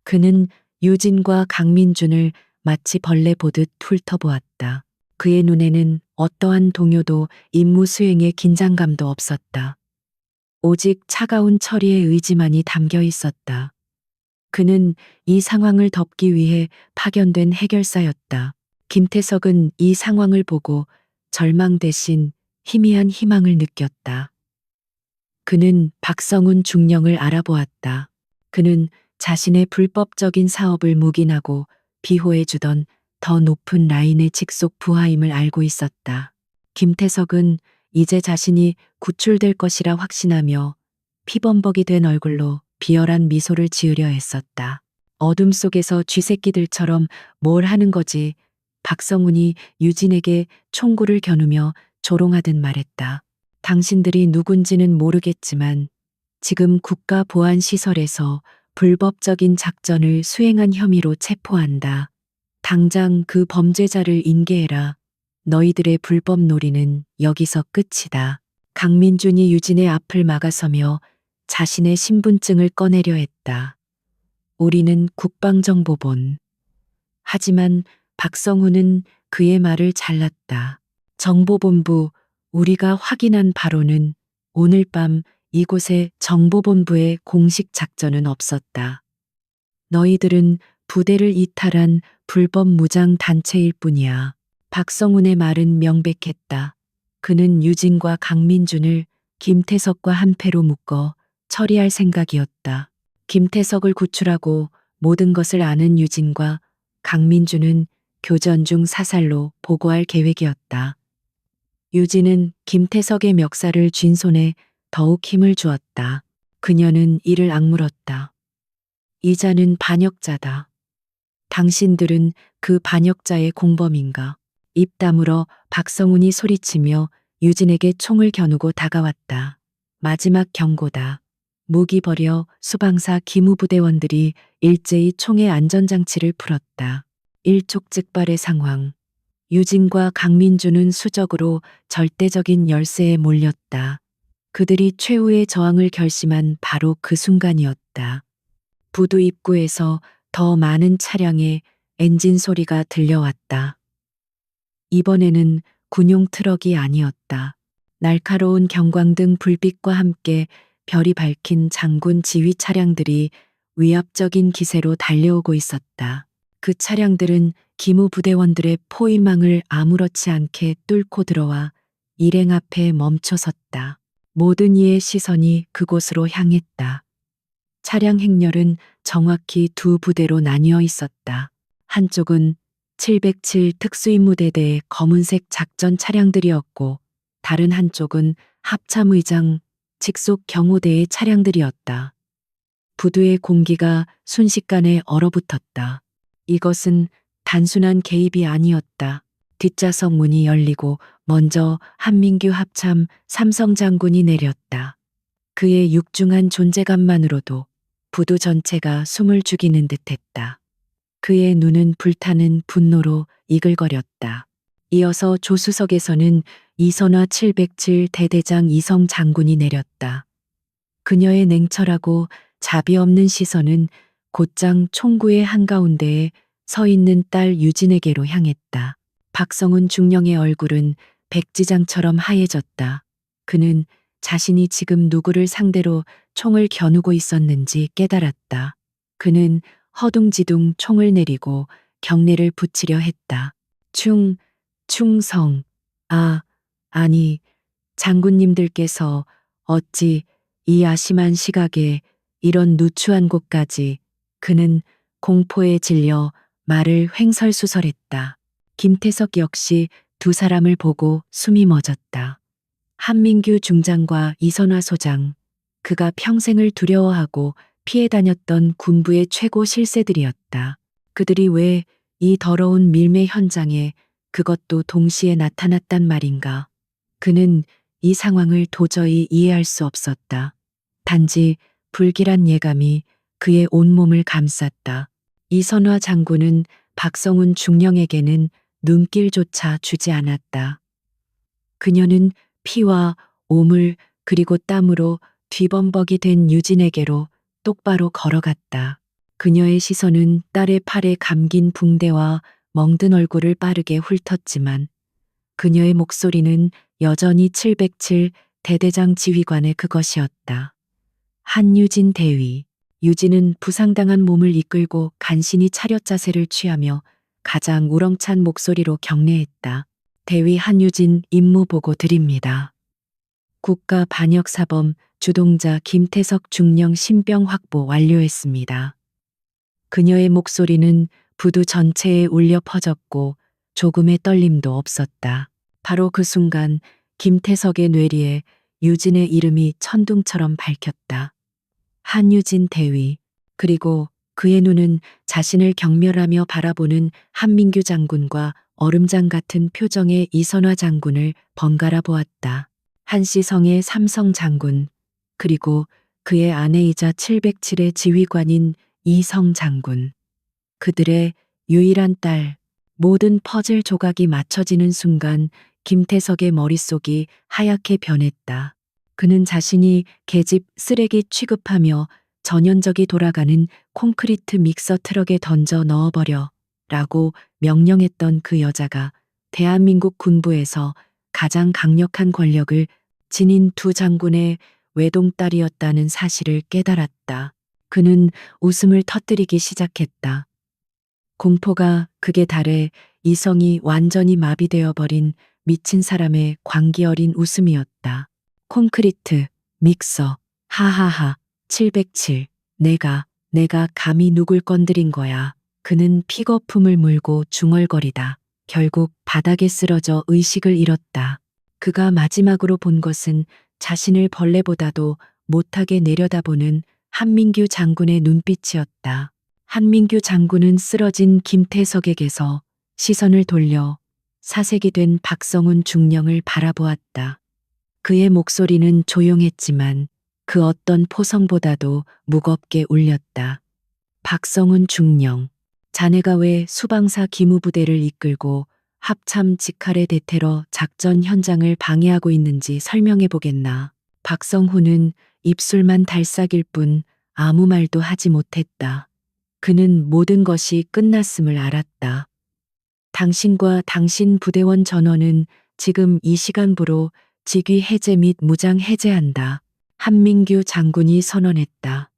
그는 유진과 강민준을 마치 벌레 보듯 훑어보았다. 그의 눈에는 어떠한 동요도 임무 수행의 긴장감도 없었다. 오직 차가운 처리의 의지만이 담겨 있었다. 그는 이 상황을 덮기 위해 파견된 해결사였다. 김태석은 이 상황을 보고 절망 대신 희미한 희망을 느꼈다. 그는 박성훈 중령을 알아보았다. 그는 자신의 불법적인 사업을 묵인하고 비호해주던 더 높은 라인의 직속 부하임을 알고 있었다. 김태석은 이제 자신이 구출될 것이라 확신하며 피범벅이 된 얼굴로 비열한 미소를 지으려 했었다. 어둠 속에서 쥐새끼들처럼 뭘 하는 거지. 박성훈이 유진에게 총구를 겨누며 조롱하듯 말했다. 당신들이 누군지는 모르겠지만 지금 국가보안시설에서 불법적인 작전을 수행한 혐의로 체포한다. 당장 그 범죄자를 인계해라. 너희들의 불법 놀이는 여기서 끝이다. 강민준이 유진의 앞을 막아서며 자신의 신분증을 꺼내려 했다. 우리는 국방정보본. 하지만 박성훈은 그의 말을 잘랐다. 정보본부, 우리가 확인한 바로는 오늘 밤 이곳에 정보본부의 공식 작전은 없었다. 너희들은 부대를 이탈한 불법 무장 단체일 뿐이야. 박성훈의 말은 명백했다. 그는 유진과 강민준을 김태석과 한패로 묶어 처리할 생각이었다. 김태석을 구출하고 모든 것을 아는 유진과 강민준은 교전 중 사살로 보고할 계획이었다. 유진은 김태석의 멱살을 쥔 손에 더욱 힘을 주었다. 그녀는 이를 악물었다. 이자는 반역자다. 당신들은 그 반역자의 공범인가? 입 다물어 박성훈이 소리치며 유진에게 총을 겨누고 다가왔다. 마지막 경고다. 무기 버려 수방사 기무부대원들이 일제히 총의 안전장치를 풀었다. 일촉즉발의 상황. 유진과 강민준은 수적으로 절대적인 열세에 몰렸다. 그들이 최후의 저항을 결심한 바로 그 순간이었다. 부두 입구에서 더 많은 차량의 엔진 소리가 들려왔다. 이번에는 군용 트럭이 아니었다. 날카로운 경광등 불빛과 함께 별이 밝힌 장군 지휘 차량들이 위압적인 기세로 달려오고 있었다. 그 차량들은 기무 부대원들의 포위망을 아무렇지 않게 뚫고 들어와 일행 앞에 멈춰 섰다. 모든 이의 시선이 그곳으로 향했다. 차량 행렬은 정확히 두 부대로 나뉘어 있었다. 한쪽은 707 특수임무대대의 검은색 작전 차량들이었고 다른 한쪽은 합참의장 직속 경호대의 차량들이었다. 부두의 공기가 순식간에 얼어붙었다. 이것은 단순한 개입이 아니었다. 뒷좌석 문이 열리고 먼저 한민규 합참 삼성 장군이 내렸다. 그의 육중한 존재감만으로도 부두 전체가 숨을 죽이는 듯했다. 그의 눈은 불타는 분노로 이글거렸다. 이어서 조수석에서는 이선화 707 대대장 이성 장군이 내렸다. 그녀의 냉철하고 자비 없는 시선은 곧장 총구의 한가운데에 서 있는 딸 유진에게로 향했다. 박성훈 중령의 얼굴은 백지장처럼 하얘졌다. 그는 자신이 지금 누구를 상대로 총을 겨누고 있었는지 깨달았다. 그는 허둥지둥 총을 내리고 경례를 붙이려 했다. 충성. 아니, 장군님들께서 어찌 이 아심한 시각에 이런 누추한 곳까지. 그는 공포에 질려 말을 횡설수설했다. 김태석 역시 두 사람을 보고 숨이 멎었다. 한민규 중장과 이선화 소장, 그가 평생을 두려워하고 피해 다녔던 군부의 최고 실세들이었다. 그들이 왜 이 더러운 밀매 현장에 그것도 동시에 나타났단 말인가. 그는 이 상황을 도저히 이해할 수 없었다. 단지 불길한 예감이 그의 온몸을 감쌌다. 이선화 장군은 박성훈 중령에게는 눈길조차 주지 않았다. 그녀는 피와 오물 그리고 땀으로 뒤범벅이 된 유진에게로 똑바로 걸어갔다. 그녀의 시선은 딸의 팔에 감긴 붕대와 멍든 얼굴을 빠르게 훑었지만 그녀의 목소리는 여전히 707 대대장 지휘관의 그것이었다. 한유진 대위. 유진은 부상당한 몸을 이끌고 간신히 차렷 자세를 취하며 가장 우렁찬 목소리로 경례했다. 대위 한유진 임무 보고 드립니다. 국가반역사범 주동자 김태석 중령 신병 확보 완료했습니다. 그녀의 목소리는 부두 전체에 울려 퍼졌고 조금의 떨림도 없었다. 바로 그 순간 김태석의 뇌리에 유진의 이름이 천둥처럼 밝혔다. 한유진 대위. 그리고 그의 눈은 자신을 경멸하며 바라보는 한민규 장군과 얼음장 같은 표정의 이선화 장군을 번갈아 보았다. 한시성의 삼성 장군, 그리고 그의 아내이자 707의 지휘관인 이성 장군. 그들의 유일한 딸. 모든 퍼즐 조각이 맞춰지는 순간 김태석의 머릿속이 하얗게 변했다. 그는 자신이 계집 쓰레기 취급하며 전연적이 돌아가는 콘크리트 믹서 트럭에 던져 넣어버려 라고 명령했던 그 여자가 대한민국 군부에서 가장 강력한 권력을 지닌 두 장군의 외동딸이었다는 사실을 깨달았다. 그는 웃음을 터뜨리기 시작했다. 공포가 극에 달해 이성이 완전히 마비되어 버린 미친 사람의 광기 어린 웃음이었다. 콘크리트, 믹서, 하하하, 707, 내가 감히 누굴 건드린 거야. 그는 픽거품을 물고 중얼거리다. 결국 바닥에 쓰러져 의식을 잃었다. 그가 마지막으로 본 것은 자신을 벌레보다도 못하게 내려다보는 한민규 장군의 눈빛이었다. 한민규 장군은 쓰러진 김태석에게서 시선을 돌려 사색이 된 박성훈 중령을 바라보았다. 그의 목소리는 조용했지만 그 어떤 포성보다도 무겁게 울렸다. 박성훈 중령, 자네가 왜 수방사 기무부대를 이끌고 합참 직할의 대테러 작전 현장을 방해하고 있는지 설명해 보겠나. 박성훈은 입술만 달싹일 뿐 아무 말도 하지 못했다. 그는 모든 것이 끝났음을 알았다. 당신과 당신 부대원 전원은 지금 이 시간부로 직위 해제 및 무장 해제한다. 한민규 장군이 선언했다.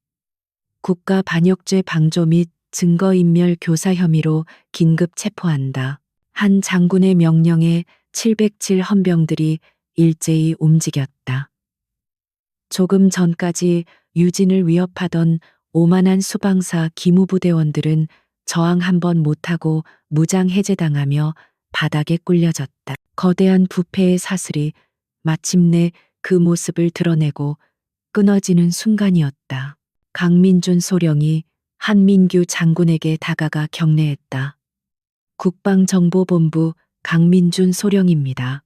국가반역죄 방조 및 증거인멸 교사 혐의로 긴급 체포한다. 한 장군의 명령에 707 헌병들이 일제히 움직였다. 조금 전까지 유진을 위협하던 오만한 수방사 기무부대원들은 저항 한번 못하고 무장해제당하며 바닥에 꿀려졌다. 거대한 부패의 사슬이 마침내 그 모습을 드러내고 끊어지는 순간이었다. 강민준 소령이 한민규 장군에게 다가가 경례했다. 국방정보본부 강민준 소령입니다.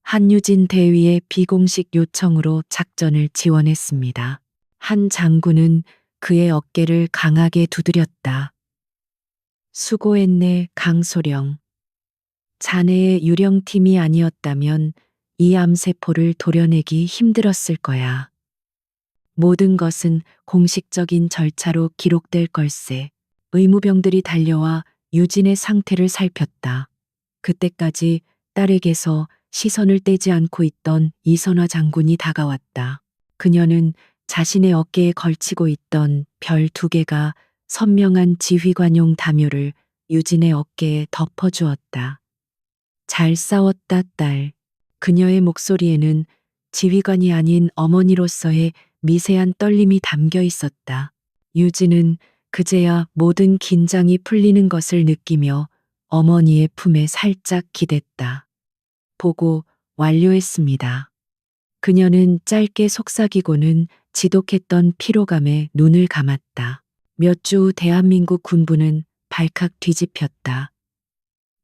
한유진 대위의 비공식 요청으로 작전을 지원했습니다. 한 장군은 그의 어깨를 강하게 두드렸다. 수고했네, 강소령. 자네의 유령팀이 아니었다면 이 암세포를 도려내기 힘들었을 거야. 모든 것은 공식적인 절차로 기록될 걸세. 의무병들이 달려와 유진의 상태를 살폈다. 그때까지 딸에게서 시선을 떼지 않고 있던 이선화 장군이 다가왔다. 그녀는 자신의 어깨에 걸치고 있던 별 2개가 선명한 지휘관용 담요를 유진의 어깨에 덮어주었다. 잘 싸웠다, 딸. 그녀의 목소리에는 지휘관이 아닌 어머니로서의 미세한 떨림이 담겨 있었다. 유진은 그제야 모든 긴장이 풀리는 것을 느끼며 어머니의 품에 살짝 기댔다. 보고 완료했습니다. 그녀는 짧게 속삭이고는 지독했던 피로감에 눈을 감았다. 몇 주 후 대한민국 군부는 발칵 뒤집혔다.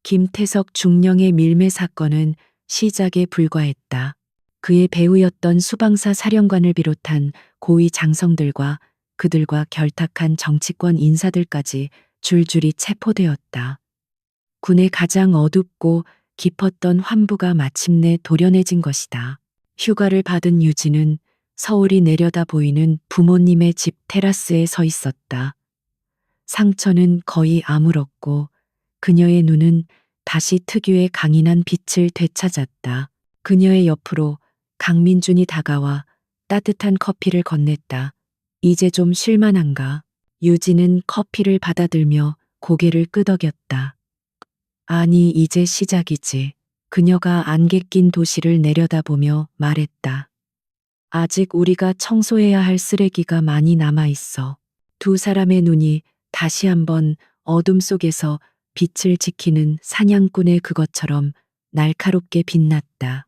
김태석 중령의 밀매 사건은 시작에 불과했다. 그의 배우였던 수방사 사령관을 비롯한 고위 장성들과 그들과 결탁한 정치권 인사들까지 줄줄이 체포되었다. 군의 가장 어둡고 깊었던 환부가 마침내 도려내진 것이다. 휴가를 받은 유진은 서울이 내려다 보이는 부모님의 집 테라스에 서 있었다. 상처는 거의 아물었고 그녀의 눈은 다시 특유의 강인한 빛을 되찾았다. 그녀의 옆으로 강민준이 다가와 따뜻한 커피를 건넸다. 이제 좀 쉴만한가? 유진은 커피를 받아들며 고개를 끄덕였다. 아니, 이제 시작이지. 그녀가 안개 낀 도시를 내려다보며 말했다. 아직 우리가 청소해야 할 쓰레기가 많이 남아 있어. 2사람의 눈이 다시 한번 어둠 속에서 빛을 지키는 사냥꾼의 그것처럼 날카롭게 빛났다.